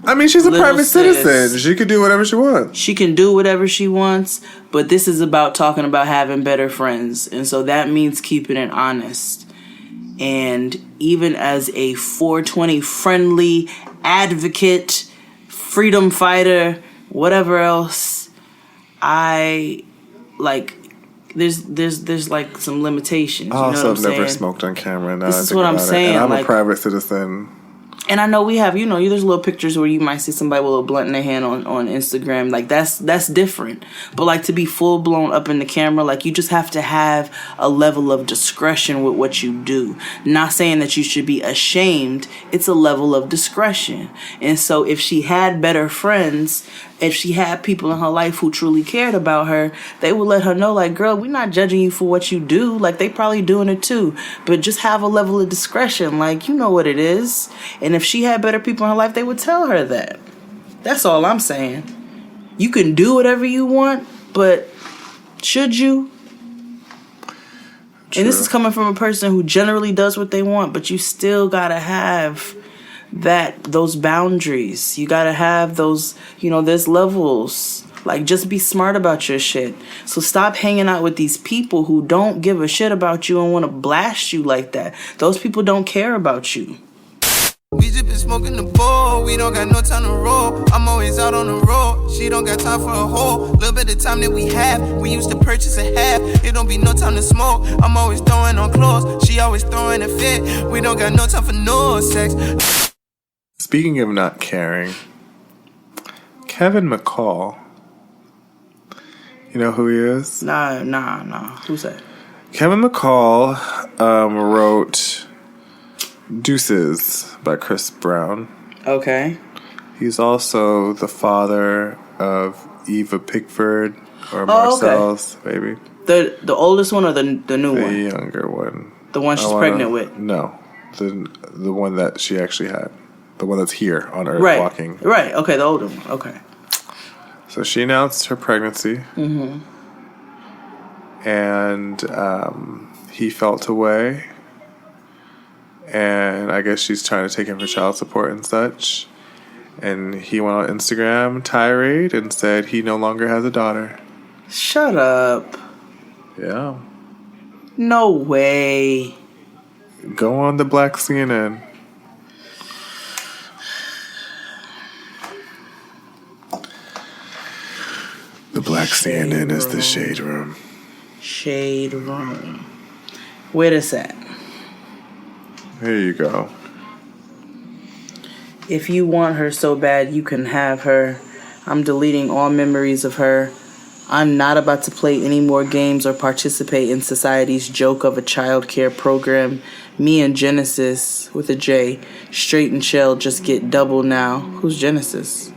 I mean, she's a private sis. citizen. She could do whatever she wants. She can do whatever she wants, but this is about talking about having better friends. And so that means keeping it honest. And even as a 420 friendly advocate, freedom fighter, whatever else, I like there's like some limitations. I also have never saying? smoked on camera. Now this is what I'm saying. And I'm like, a private citizen. And I know we have, there's little pictures where you might see somebody with a blunt in their hand on Instagram. Like, that's different. But, like, to be full-blown up in the camera, like, you just have to have a level of discretion with what you do. Not saying that you should be ashamed. It's a level of discretion. And so if she had better friends, if she had people in her life who truly cared about her, they would let her know, like, girl, we're not judging you for what you do. Like, they probably doing it too. But just have a level of discretion. Like, you know what it is. And if she had better people in her life, they would tell her that. That's all I'm saying. You can do whatever you want, but should you? True. And this is coming from a person who generally does what they want, but you still gotta have those boundaries. You gotta have those, there's levels. Like, just be smart about your shit. So stop hanging out with these people who don't give a shit about you and want to blast you like that. Those people don't care about you. We just been smoking the bowl, we don't got no time to roll. I'm always out on the road, she don't got time for a whole. Little bit of time that we have, we used to purchase a half. It don't be no time to smoke, I'm always throwing on clothes. She always throwing a fit, we don't got no time for no sex. Speaking of not caring, Kevin McCall. You know who he is? Nah. Who's that? Kevin McCall wrote Deuces by Chris Brown. Okay. He's also the father of Eva Pickford or Marcel's baby. The oldest one or the new one? The younger one. The one she's pregnant with? No. The one that she actually had. The one that's here on Earth walking. Right. Okay, the older one. Okay. So she announced her pregnancy. Mm-hmm. And he felt away. And I guess she's trying to take him for child support and such. And he went on Instagram tirade and said he no longer has a daughter. Shut up. Yeah. No way. Go on the Black CNN. The Black CNN is the Shade Room. Shade Room. Where is that? Here you go. If you want her so bad, you can have her. I'm deleting all memories of her. I'm not about to play any more games or participate in society's joke of a child care program. Me and Genesis, with a J, straight and shell, just get double now. Who's Genesis?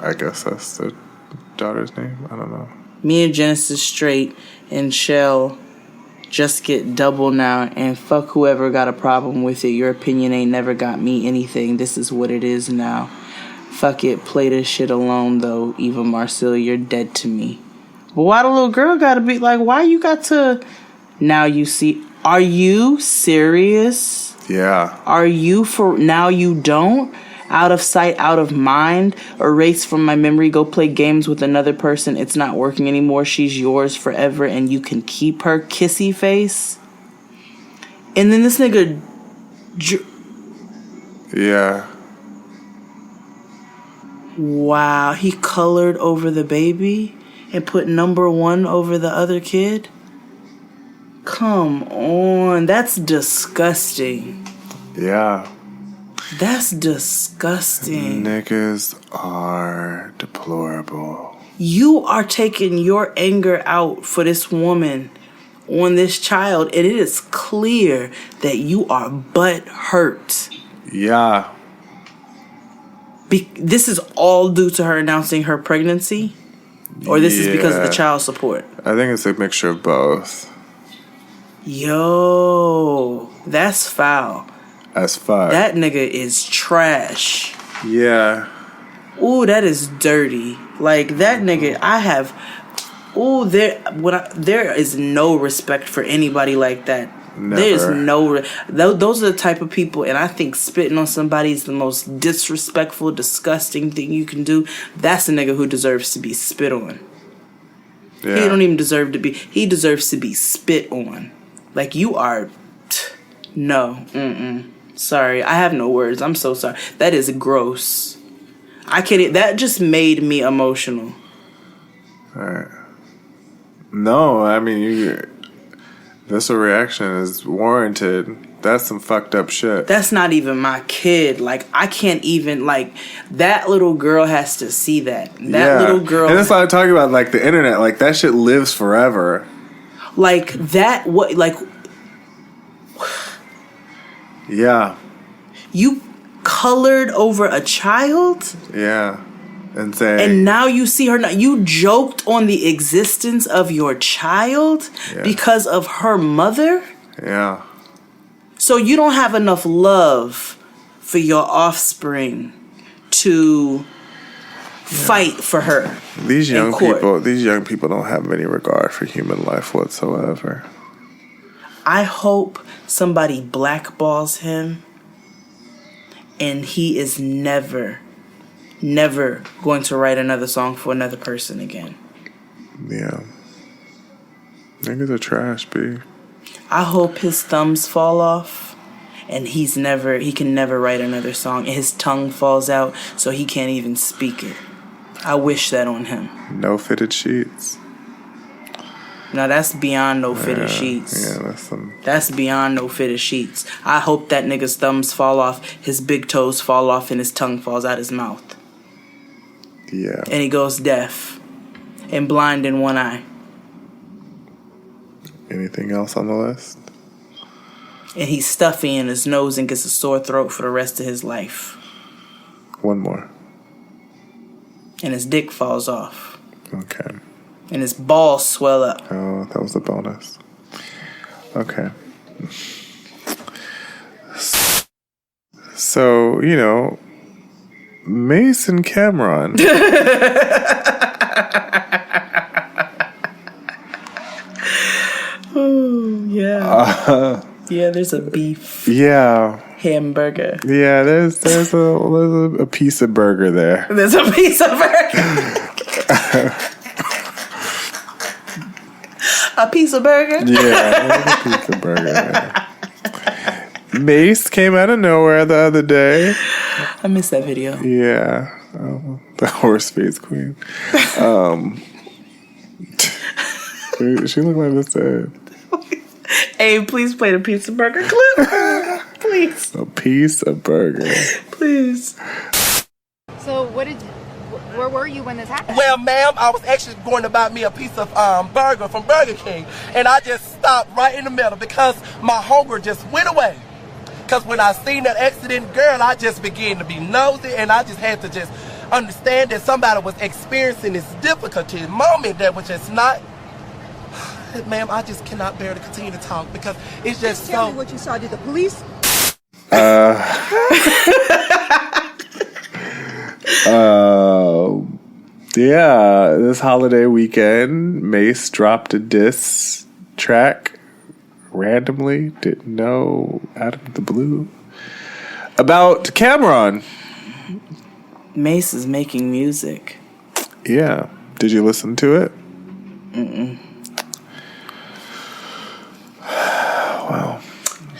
I guess that's the daughter's name. I don't know. Me and Genesis straight and shell just get double now, and fuck whoever got a problem with it. Your opinion ain't never got me anything. This is what it is now. Fuck it, play this shit alone though. Eva Marcel, you're dead to me. But why the little girl gotta be like, why you got to... Now you see... Are you serious? Yeah. Are you for... Now you don't? Out of sight, out of mind, erase from my memory, go play games with another person. It's not working anymore. She's yours forever and you can keep her, kissy face. And then this nigga... Yeah. Wow, he colored over the baby and put number 1 over the other kid? Come on, that's disgusting. Yeah. That's disgusting. Niggas are deplorable. You are taking your anger out for this woman on this child, and it is clear that you are butt hurt. Yeah. This is all due to her announcing her pregnancy? Or this is because of the child support? I think it's a mixture of both. Yo, that's foul. As fuck. That nigga is trash. Yeah. Ooh, that is dirty. Like, that nigga, there is no respect for anybody like that. Never. There's those are the type of people, and I think spitting on somebody is the most disrespectful, disgusting thing you can do. That's a nigga who deserves to be spit on. Yeah. He don't even deserve to be, he deserves to be spit on. Like, you are, no, sorry, I have no words. I'm so sorry. That is gross. I can't, that just made me emotional. Alright. No, I mean, this reaction is warranted. That's some fucked up shit. That's not even my kid. Like, I can't even, like, that little girl has to see that. Little girl. And that's what I'm talking about, like, the internet. Like, that shit lives forever. Like, that, what, like. Yeah. You colored over a child? Yeah. Insane. And now you see her, you joked on the existence of your child because of her mother? Yeah. So you don't have enough love for your offspring to fight for her. These young people don't have any regard for human life whatsoever. I hope somebody blackballs him and he is never going to write another song for another person again. Yeah. Niggas are trash, B. I hope his thumbs fall off and he can never write another song and his tongue falls out so he can't even speak it. I wish that on him. No fitted sheets. Now that's beyond no fitted sheets. Yeah, that's beyond no fitted sheets. I hope that nigga's thumbs fall off, his big toes fall off, and his tongue falls out his mouth. Yeah. And he goes deaf and blind in one eye. Anything else on the list? And he's stuffy in his nose and gets a sore throat for the rest of his life. One more. And his dick falls off. Okay. And his balls swell up. Oh, that was a bonus. Okay. So, Mace and Cameron. Oh, yeah. Yeah, there's a beef. Yeah. Hamburger. Yeah, there's a piece of burger there. There's a piece of burger. A piece of burger? Yeah, a piece of burger there. Mace came out of nowhere the other day. I missed that video. Yeah. The horse face queen. She looked like this dad. Hey, please play the pizza burger clip. Please. A piece of burger. Please. So where were you when this happened? Well, ma'am, I was actually going to buy me a piece of burger from Burger King, and I just stopped right in the middle because my hunger just went away. Because when I seen that accident, girl, I just began to be nosy, and I just had to just understand that somebody was experiencing this difficulty moment that was just not. Ma'am, I just cannot bear to continue to talk because it's just tell me what you saw. Did the police? Yeah, this holiday weekend, Mace dropped a diss track randomly, didn't know, out of the blue, about Cameron. Mace is making music. Yeah. Did you listen to it? Mm-mm. Wow.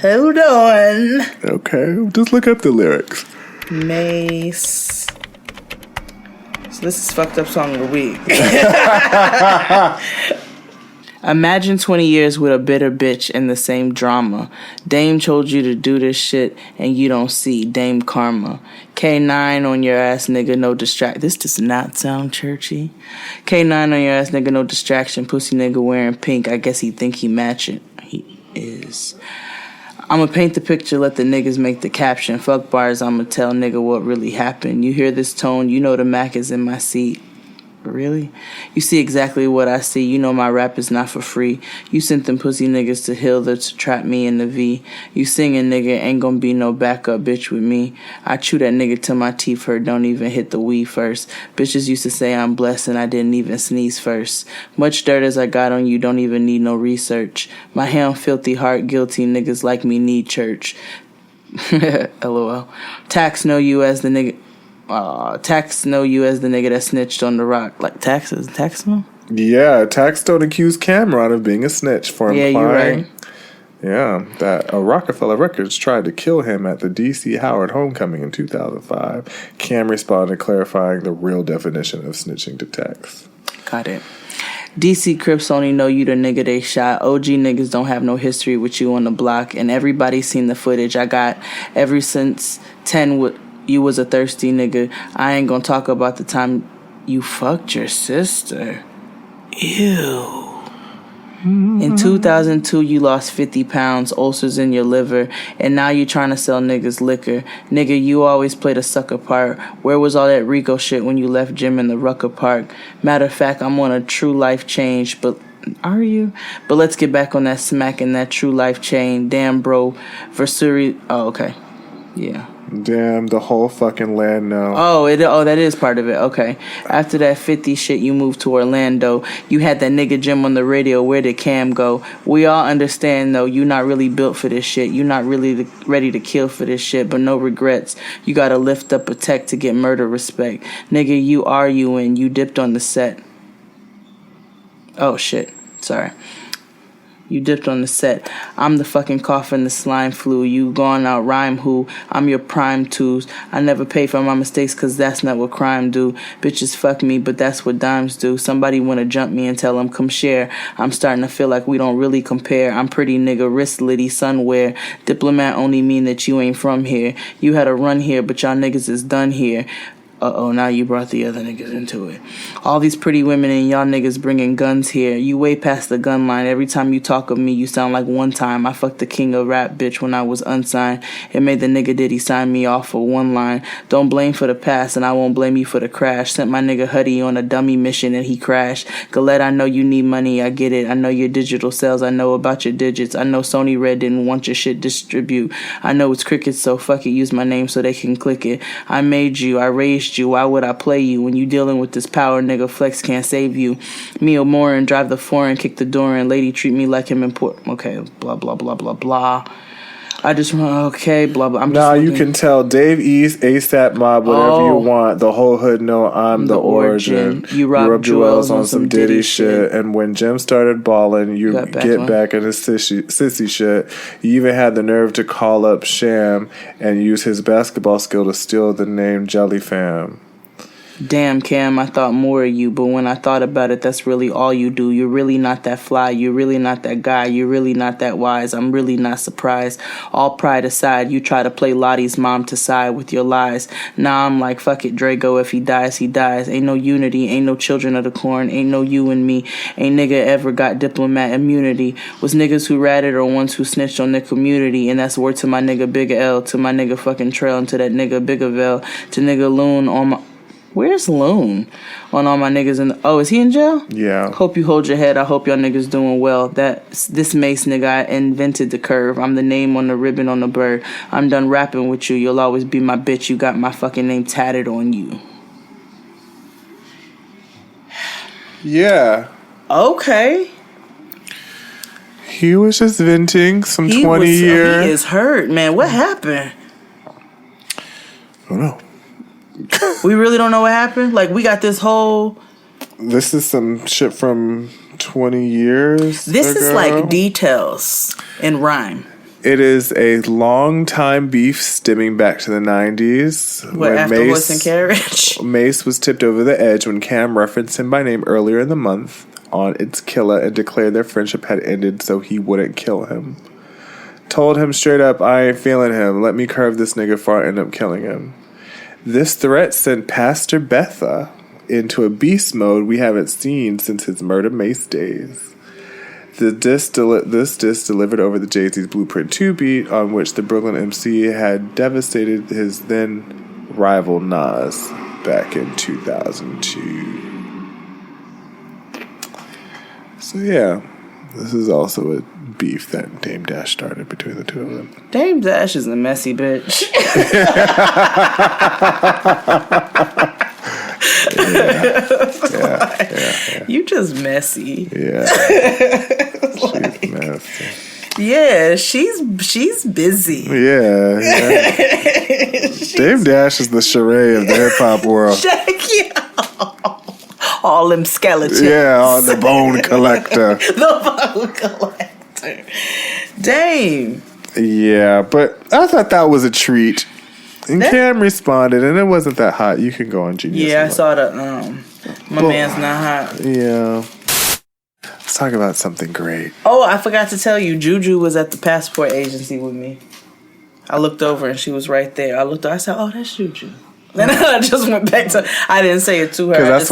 Hold on. Okay, just look up the lyrics. Mace. So this is fucked up song of the week. Imagine 20 years with a bitter bitch in the same drama. Dame told you to do this shit and you don't see. Dame karma. K9 on your ass, nigga, no distract. This does not sound churchy. K9 on your ass, nigga, no distraction. Pussy nigga wearing pink. I guess he think he match it. He is. I'ma paint the picture, let the niggas make the caption. Fuck bars, I'ma tell nigga what really happened. You hear this tone, you know the Mac is in my seat. Really? You see exactly what I see. You know my rap is not for free. You sent them pussy niggas to Hilda to trap me in the V. You singing nigga, ain't gonna be no backup bitch with me. I chew that nigga till my teeth hurt, don't even hit the weed first. Bitches used to say I'm blessed and I didn't even sneeze first. Much dirt as I got on you, don't even need no research. My hand filthy, heart guilty, niggas like me need church. LOL. Tax know you as the nigga. Tax know you as the nigga that snitched on the rock. Like taxes, tax know? Yeah, Tax don't accuse Cameron of being a snitch for implying. Yeah, you're right. Yeah, that Rockefeller Records tried to kill him at the D.C. Howard homecoming in 2005. Cam responded, clarifying the real definition of snitching to Tax. Got it. DC Crips only know you the nigga they shot. OG niggas don't have no history with you on the block. And everybody's seen the footage I got ever since 10 you was a thirsty nigga. I ain't gonna talk about the time you fucked your sister. Ew. In 2002, you lost 50 pounds, ulcers in your liver, and now you trying to sell niggas liquor. Nigga, you always played a sucker part. Where was all that Rico shit when you left gym in the Rucker Park? Matter of fact, I'm on a true life change, but... Are you? But let's get back on that smack and that true life chain. Damn, bro. Versuri... Oh, okay. Yeah. Damn, the whole fucking land now. Oh, that is part of it. Okay. After that 50 shit, you moved to Orlando. You had that nigga Jim on the radio. Where did Cam go? We all understand, though, you not really built for this shit. You not really ready to kill for this shit, but no regrets. You gotta lift up a tech to get murder respect. Nigga, you arguing. You dipped on the set. Oh, shit. Sorry. You dipped on the set. I'm the fucking cough and the slime flu. You gone out rhyme who? I'm your prime twos. I never pay for my mistakes cause that's not what crime do. Bitches fuck me, but that's what dimes do. Somebody wanna jump me and tell them come share. I'm starting to feel like we don't really compare. I'm pretty nigga wrist litty sunwear. Diplomat only mean that you ain't from here. You had a run here, but y'all niggas is done here. Uh-oh, now you brought the other niggas into it. All these pretty women and y'all niggas bringing guns here. You way past the gun line. Every time you talk of me, you sound like one time I fucked the king of rap bitch when I was unsigned. It made the nigga Diddy sign me off for one line. Don't blame for the past and I won't blame you for the crash. Sent my nigga Huddy on a dummy mission and he crashed. Galette, I know you need money, I get it. I know your digital sales, I know about your digits. I know Sony Red didn't want your shit distribute. I know it's crickets, so fuck it, use my name so they can click it. I made you, I raised you, why would I play you? When you dealing with this power, nigga, flex can't save you. Me or Morin, drive the foreign, kick the door in. Lady treat me like him important. Okay, blah, blah, blah, blah, blah. I just want, okay, blah, blah. Now you can tell Dave East, ASAP Mob, whatever you want. The whole hood know I'm the origin. You rub jewels on some Diddy shit. And when Jim started balling, you get back into sissy shit. You even had the nerve to call up Sham and use his basketball skill to steal the name Jelly Fam. Damn, Cam, I thought more of you, but when I thought about it, that's really all you do. You're really not that fly. You're really not that guy. You're really not that wise. I'm really not surprised. All pride aside, you try to play Lottie's mom to side with your lies. Now I'm like, fuck it, Drago, if he dies, he dies. Ain't no unity, ain't no children of the corn, ain't no you and me. Ain't nigga ever got diplomat immunity. Was niggas who ratted or ones who snitched on their community, and that's word to my nigga Big L, to my nigga fucking Trail, and to that nigga Biggerville, to nigga Loon on my... Where's Loon? On all my niggas in the... Oh, is he in jail? Yeah. Hope you hold your head. I hope y'all niggas doing well. This Mace nigga, I invented the curve. I'm the name on the ribbon on the bird. I'm done rapping with you. You'll always be my bitch. You got my fucking name tatted on you. Yeah. Okay. He was just venting some 20 years. He is hurt, man. What happened? I don't know. We really don't know what happened? Like, we got this whole... This is some shit from 20 years This ago. is like details in rhyme. It is a long time beef stemming back to the 90s. What, after Horse and Carriage? Mace was tipped over the edge when Cam referenced him by name earlier in the month. on its killer and declared their friendship had ended so he wouldn't kill him. Told him straight up, I ain't feeling him. Let me curve this nigga before I end up killing him. This threat sent Pastor Betha into a beast mode we haven't seen since his Murder Mace days. This disc delivered over the Jay-Z's Blueprint 2 beat, on which the Brooklyn MC had devastated his then rival Nas back in 2002. So yeah, this is also a beef that Dame Dash started between the two of them. Dame Dash is a messy bitch. Yeah. You just messy. Yeah. She's messy. Yeah, she's busy. Yeah. Dame Dash is the charade of the hip hop world. All them skeletons. Yeah, all the bone collector. The bone collector. Dame. Yeah, but I thought that was a treat. And Cam responded, and it wasn't that hot. You can go on Genius. Yeah, I saw the my man's not hot. Yeah. Let's talk about something great. Oh, I forgot to tell you, Juju was at the passport agency with me. I looked over and she was right there. I said, "Oh, that's Juju." Then I just went back to. I didn't say it to her. Because that's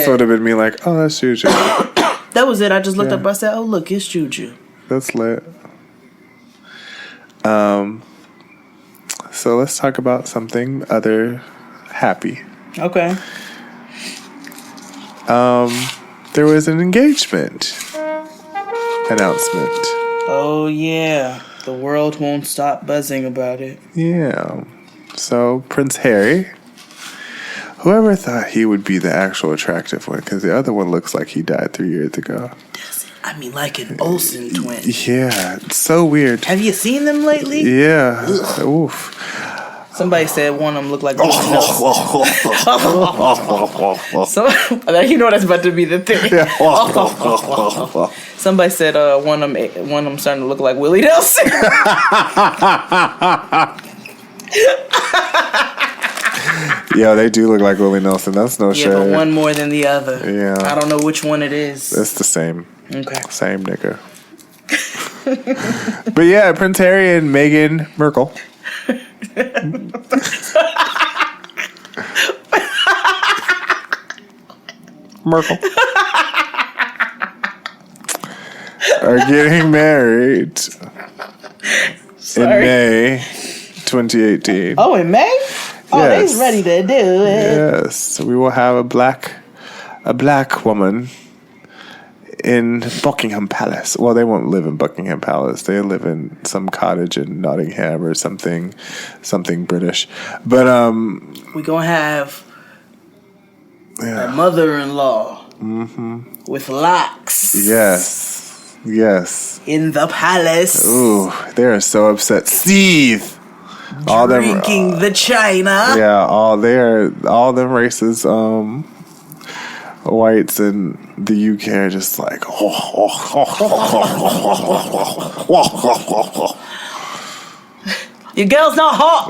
would have been me like, "Oh, that's Juju." That was it. I just looked up. I said, "Oh, look, it's Juju." That's lit. So let's talk about something other happy. Okay. There was an engagement announcement. Oh yeah, the world won't stop buzzing about it. Yeah. So Prince Harry. Whoever thought he would be the actual attractive one? Because the other one looks like he died 3 years ago. I mean, like an Olsen twin. Yeah, it's so weird. Have you seen them lately? Yeah. Oof. Somebody said one of them looked like Willie Nelson. So, you know that's about to be the thing. Somebody said one of them starting to look like Willie Nelson. Yeah, they do look like Willie Nelson. That's no shade. Yeah, but one more than the other. Yeah. I don't know which one it is. It's the same. Okay. Same nigga. But yeah, Prince Harry and Meghan Markle. Merkel are getting married in May 2018. Oh, in May? Oh, yes. They's ready to do it. Yes, we will have a black woman in Buckingham Palace. Well, they won't live in Buckingham Palace. They live in some cottage in Nottingham or something British. But we're gonna have a mother-in-law with locks. Yes. In the palace. Ooh, they are so upset. Steve. Drinking the China. Yeah, all them races, whites in the UK are just like, your girl's not hot.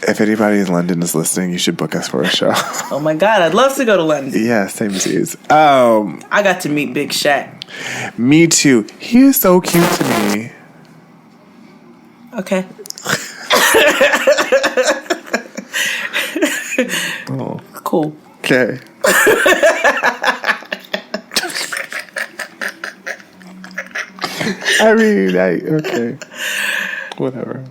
If anybody in London is listening, you should book us for a show. Oh my God, I'd love to go to London. Yeah, same as you. I got to meet Big Shaq. Me too. He is so cute to me. Okay. Oh. Cool. Okay. I mean, okay. Whatever.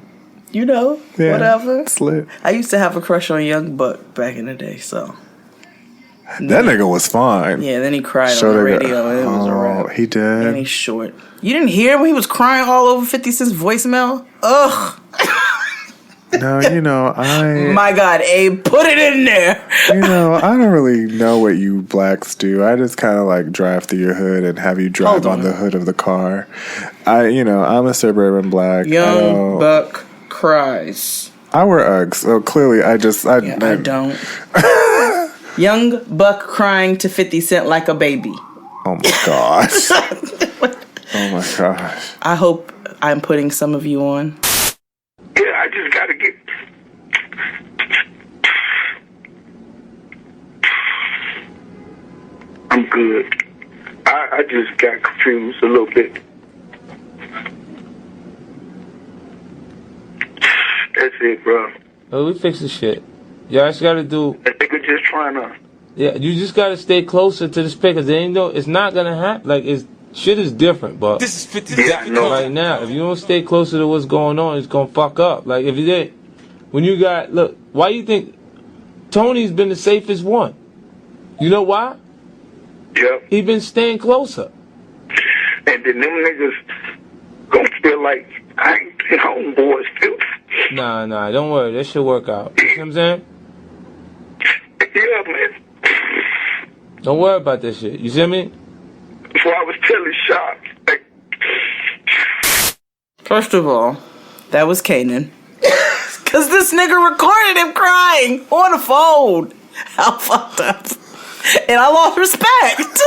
You know, yeah, whatever. It's lit. I used to have a crush on Young Buck back in the day, so. That nigga was fine. Yeah, then he cried on the radio and it was a wrap. He did. And he's short. You didn't hear when he was crying all over 50 Cent's voicemail? Ugh. No, you know, My God, Abe, put it in there. You know, I don't really know what you blacks do. I just kind of like drive through your hood and have you drive on the hood of the car. I'm a suburban black. Young Buck cries. I wear Uggs, so clearly I don't. Young Buck crying to 50 Cent like a baby. Oh my gosh. Oh my gosh. I hope I'm putting some of you on. Yeah, I just gotta get. good. I just got confused a little bit. That's it, bro. Oh, we fix the shit. Y'all just gotta do. I think we're just trying to. Yeah, you just gotta stay closer to the speaker. Cause ain't no, it's not gonna happen. Like shit is different, but This is 50 right now, if you don't stay closer to what's going on, it's gonna fuck up. Like if you didn't, when you got look, why you think Tony's been the safest one? You know why? Yep. He been staying closer. And then them niggas gonna feel like I ain't been homeboys too. Nah, don't worry, that should work out. You know what I'm saying? Yeah, man. Don't worry about that shit. You see me? So I was telling Shock. First of all, that was Kanan. Because this nigga recorded him crying on the phone. How fucked up. And I lost respect.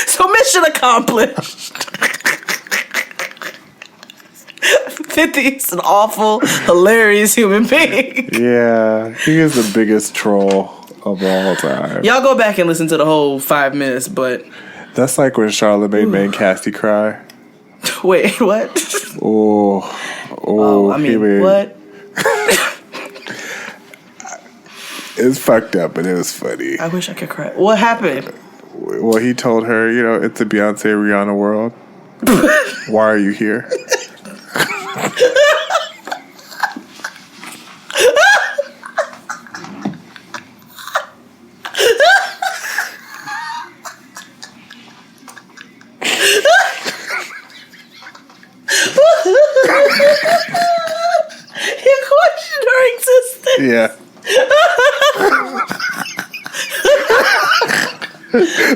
So mission accomplished. 50 is an awful, hilarious human being. Yeah, he is the biggest troll of all time. Y'all go back and listen to the whole 5 minutes, but... That's like when Charlamagne made Cassie cry. Wait, what? Oh, I mean, what? It's fucked up, but it was funny. I wish I could cry. What happened? Well, he told her, it's a Beyonce Rihanna world. Why are you here? You question her existence. Yeah.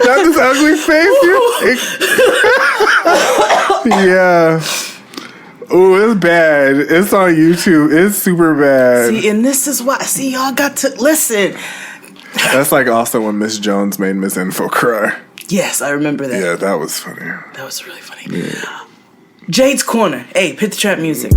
That's his ugly face. Yeah. Ooh, it's bad. It's on YouTube. It's super bad. See, and this is why. See, y'all got to listen. That's like also when Miss Jones made Miss Info cry. Yes, I remember that. Yeah, that was funny. That was really funny. Yeah. Jade's Corner. Hey, hit the trap music.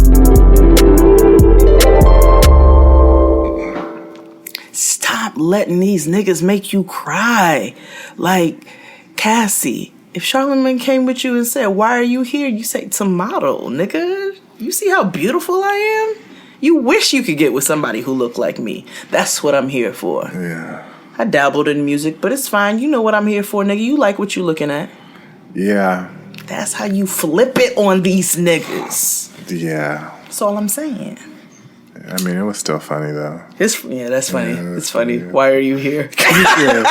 Stop letting these niggas make you cry. Like, Cassie, if Charlamagne came with you and said, why are you here? You say, to model, nigga. You see how beautiful I am? You wish you could get with somebody who looked like me. That's what I'm here for. Yeah. I dabbled in music, but it's fine. You know what I'm here for, nigga. You like what you looking at. Yeah. That's how you flip it on these niggas. Yeah. That's all I'm saying. I mean, it was still funny, though. That's funny. Yeah, it's funny. yeah. Why are you here? Yeah.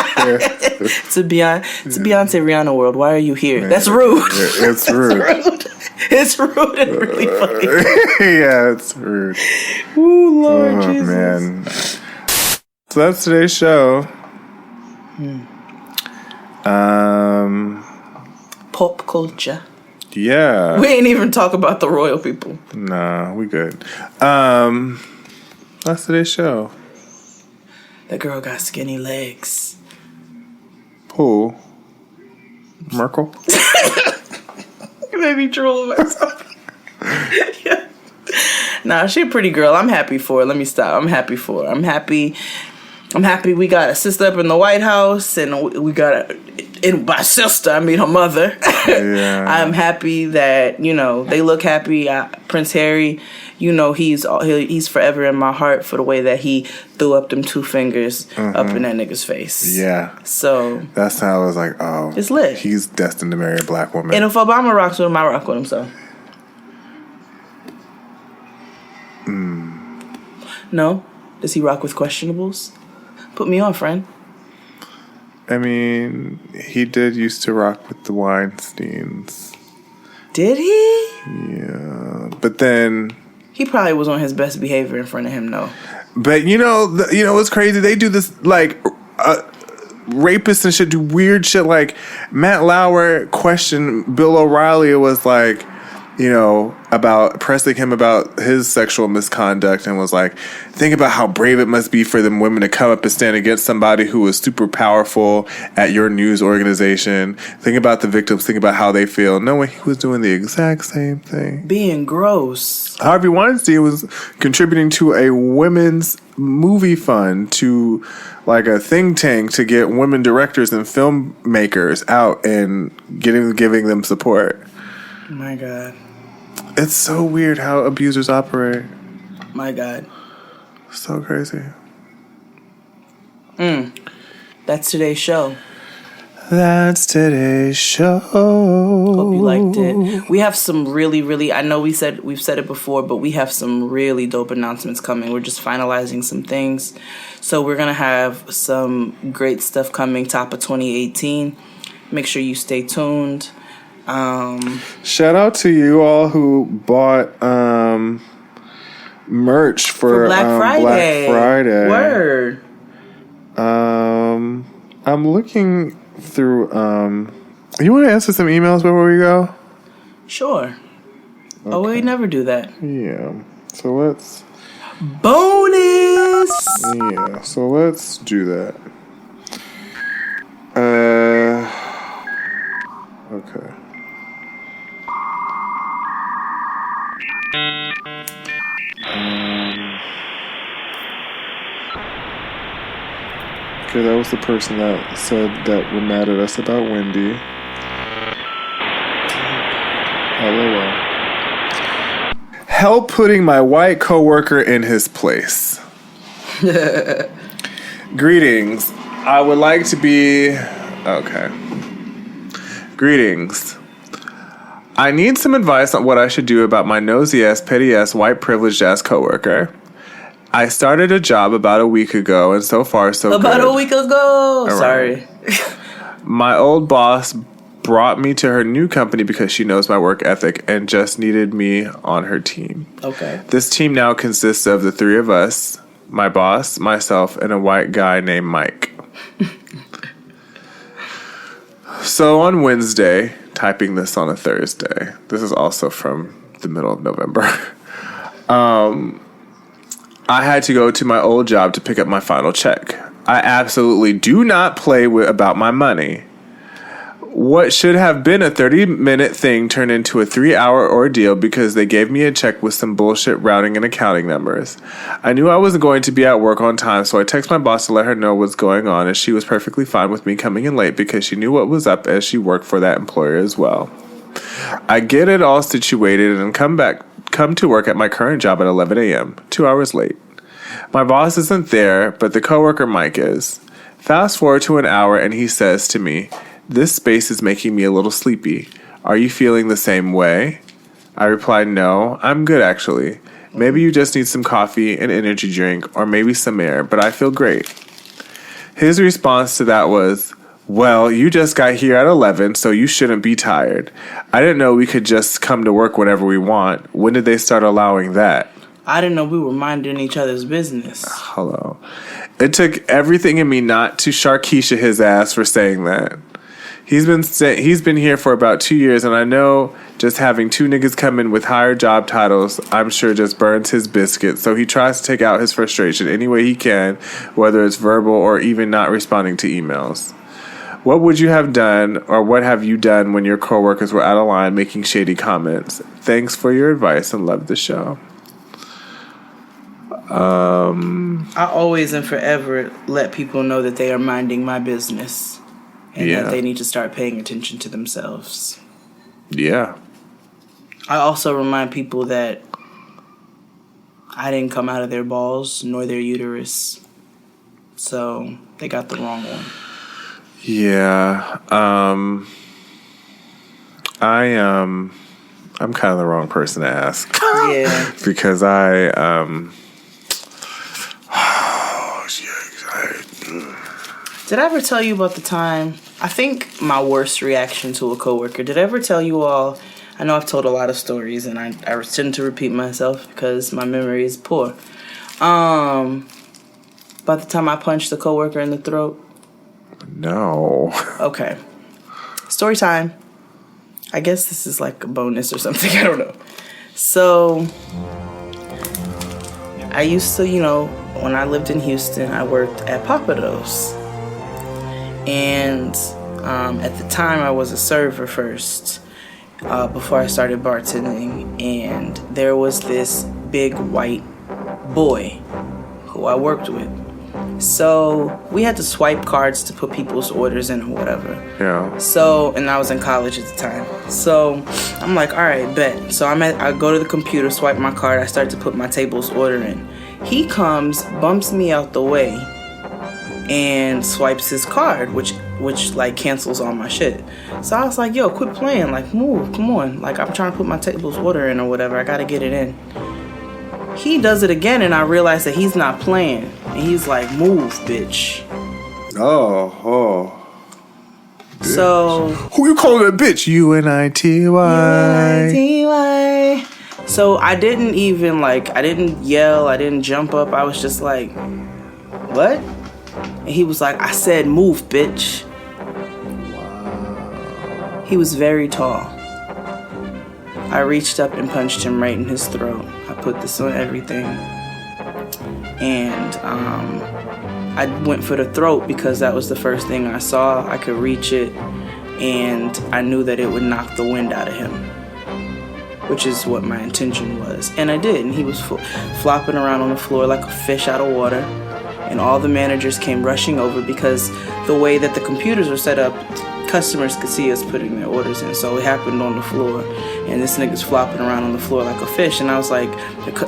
It's a Beyonce Rihanna world. Why are you here? Yeah. That's rude. It's rude. It's rude and really funny. Yeah, it's rude. Ooh, Lord Jesus. Man. So that's today's show. Pop culture. Yeah. We ain't even talk about the royal people. Nah, we good. That's today's show. That girl got skinny legs. Who? Merkel? You made me drool myself. Yeah. Nah, she a pretty girl. I'm happy for her. Let me stop. I'm happy for her. I'm happy we got a sister up in the White House, and we got and by sister, I mean her mother. Yeah. I'm happy that, they look happy. Prince Harry, he's forever in my heart for the way that he threw up them 2 fingers up in that nigga's face. Yeah. So that's how I was like, oh. It's lit. He's destined to marry a black woman. And if Obama rocks with him, I rock with him, so. No? Does he rock with questionables? Put me on, friend. I mean, he did used to rock with the Weinsteins. Did he? Yeah. But then... He probably was on his best behavior in front of him, though. But, what's crazy? They do this, rapists and shit do weird shit. Like, Matt Lauer questioned Bill O'Reilly. It was like, about pressing him about his sexual misconduct and was like, think about how brave it must be for them women to come up and stand against somebody who is super powerful at your news organization. Think about the victims. Think about how they feel, knowing he was doing the exact same thing. Being gross. Harvey Weinstein was contributing to a women's movie fund, to like a think tank to get women directors and filmmakers out and giving them support. My God. It's so weird how abusers operate. My God. So crazy. That's today's show. That's today's show. Hope you liked it. We have some really, I know we've said it before, but we have some really dope announcements coming. We're just finalizing some things. So we're going to have some great stuff coming top of 2018. Make sure you stay tuned. Shout out to you all who bought merch for Black Friday. Word. I'm looking through. You want to answer some emails before we go? Sure. Okay. Oh, we never do that. Yeah. So let's. Bonus. Yeah. So let's do that. Okay. Okay, that was the person that said that we're mad at us about Wendy. LOL. Hell putting my white coworker in his place. Greetings. I would like to be... Okay. Greetings. I need some advice on what I should do about my nosy-ass, petty-ass, white privileged-ass coworker. I started a job about a week ago, and so far, so good. About a week ago! Right. Sorry. My old boss brought me to her new company because she knows my work ethic and just needed me on her team. Okay. This team now consists of the three of us, my boss, myself, and a white guy named Mike. So on Wednesday, typing this on a Thursday, this is also from the middle of November, I had to go to my old job to pick up my final check. I absolutely do not play about my money. What should have been a 30-minute thing turned into a 3-hour ordeal because they gave me a check with some bullshit routing and accounting numbers. I knew I wasn't going to be at work on time, so I texted my boss to let her know what's going on, and she was perfectly fine with me coming in late because she knew what was up as she worked for that employer as well. I get it all situated and come to work at my current job at 11 a.m., 2 hours late. My boss isn't there, but the coworker Mike is. Fast forward to an hour and he says to me, "This space is making me a little sleepy. Are you feeling the same way?" I replied, "No, I'm good actually. Maybe you just need some coffee, an energy drink, or maybe some air, but I feel great." His response to that was, "Well, you just got here at 11, so you shouldn't be tired. I didn't know we could just come to work whenever we want. When did they start allowing that?" I didn't know we were minding each other's business. Hello. It took everything in me not to Sharkeisha his ass for saying that. He's been here for about 2 years, and I know just having two niggas come in with higher job titles, I'm sure just burns his biscuit. So he tries to take out his frustration any way he can, whether it's verbal or even not responding to emails. What would you have done, or what have you done when your coworkers were out of line making shady comments? Thanks for your advice and love the show. I always and forever let people know that they are minding my business and that they need to start paying attention to themselves. Yeah. I also remind people that I didn't come out of their balls nor their uterus, so they got the wrong one. Yeah. I'm kind of the wrong person to ask. Yeah. Because Did I ever tell you about the time? I think my worst reaction to a coworker. Did I ever tell you all? I know I've told a lot of stories, and I tend to repeat myself because my memory is poor. About the time I punched a coworker in the throat. No. Okay. Story time. I guess this is like a bonus or something. I don't know. So I used to, when I lived in Houston, I worked at Papados. And at the time, I was a server first before I started bartending. And there was this big white boy who I worked with. So we had to swipe cards to put people's orders in or whatever. Yeah. So, and I was in college at the time. So I'm like, all right, bet. So I go to the computer, swipe my card. I start to put my table's order in. He comes, bumps me out the way, and swipes his card, which like cancels all my shit. So I was like, yo, quit playing. Like, move, come on. Like, I'm trying to put my table's order in or whatever. I gotta get it in. He does it again, and I realize that he's not playing. And he's like, move, bitch. Oh. Bitch. So. Who you calling a bitch? UNITY. So I didn't even, I didn't yell. I didn't jump up. I was just like, what? And he was like, I said move, bitch. Wow. He was very tall. I reached up and punched him right in his throat. I put this on everything. And I went for the throat because that was the first thing I saw. I could reach it, and I knew that it would knock the wind out of him, which is what my intention was. And I did, and he was flopping around on the floor like a fish out of water. And all the managers came rushing over because the way that the computers were set up, customers could see us putting their orders in. So it happened on the floor, and this nigga's flopping around on the floor like a fish. And I was like,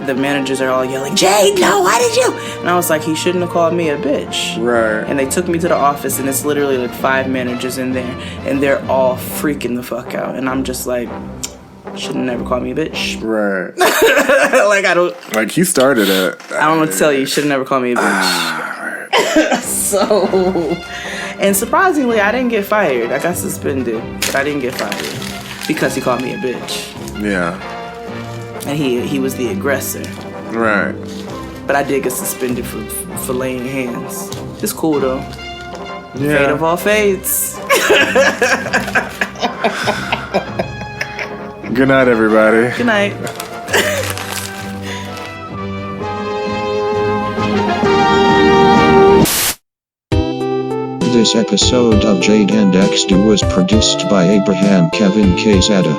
the managers are all yelling, Jade, no, why did you? And I was like, he shouldn't have called me a bitch. Right. And they took me to the office, and it's literally like 5 managers in there, and they're all freaking the fuck out. And I'm just like, shouldn't never call me a bitch. Right. I don't. Like, he started it. I don't know what to tell you. Shouldn't never call me a bitch. So, and surprisingly, I didn't get fired. I got suspended, but I didn't get fired because he called me a bitch. Yeah. And he was the aggressor. Right. But I did get suspended for laying hands. It's cool though. Yeah. Fate of all fates. Good night, everybody. Good night. This episode of Jade and Dexter was produced by Abraham Kevin Quezada.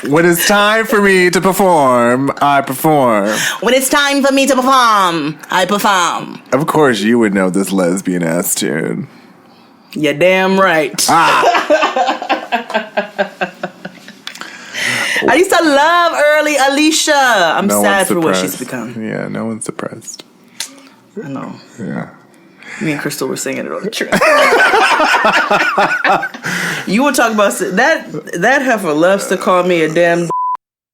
When it's time for me to perform, I perform. When it's time for me to perform, I perform. Of course, you would know this lesbian ass tune. You're damn right. I used to love early Alicia. I'm sad for what she's become. Yeah, no one's surprised. I know. Yeah. Me and Crystal were singing it on the trip. You were talking about that heifer loves to call me a damn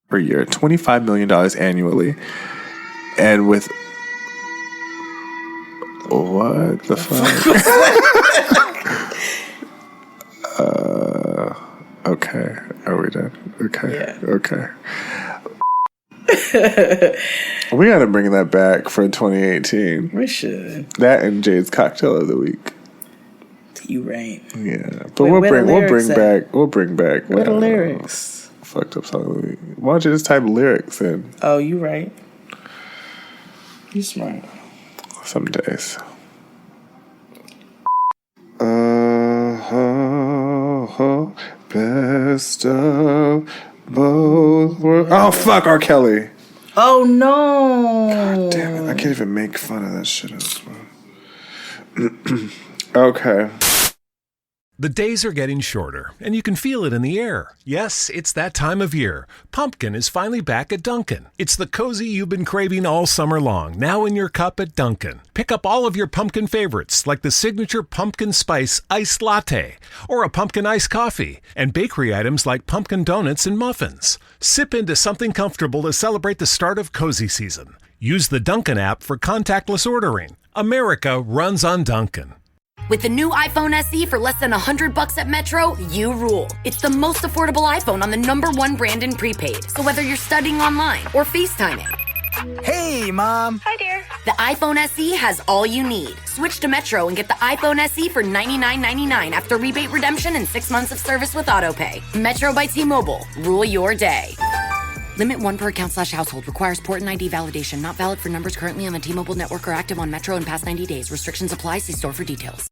per year, $25 million annually, and with what the fuck? Okay, are we done? Okay, yeah. Okay. We gotta bring that back for 2018. We should. That and Jade's cocktail of the week. You right. Yeah, but we'll bring back. What the lyrics? Fucked up song of the week. Why don't you just type lyrics in? Oh, you right. You smart. Some days. Best of both worlds. Oh fuck, R. Kelly. Oh no! God damn it! I can't even make fun of that shit. Okay. The days are getting shorter, and you can feel it in the air. Yes, it's that time of year. Pumpkin is finally back at Dunkin'. It's the cozy you've been craving all summer long, now in your cup at Dunkin'. Pick up all of your pumpkin favorites, like the signature pumpkin spice iced latte, or a pumpkin iced coffee, and bakery items like pumpkin donuts and muffins. Sip into something comfortable to celebrate the start of cozy season. Use the Dunkin' app for contactless ordering. America runs on Dunkin'. With the new iPhone SE for less than $100 at Metro, you rule. It's the most affordable iPhone on the #1 brand in prepaid. So whether you're studying online or FaceTiming. Hey, Mom. Hi, dear. The iPhone SE has all you need. Switch to Metro and get the iPhone SE for $99.99 after rebate redemption and 6 months of service with AutoPay. Metro by T-Mobile. Rule your day. Limit 1 per account/household. Requires port and ID validation. Not valid for numbers currently on the T-Mobile network or active on Metro in past 90 days. Restrictions apply. See store for details.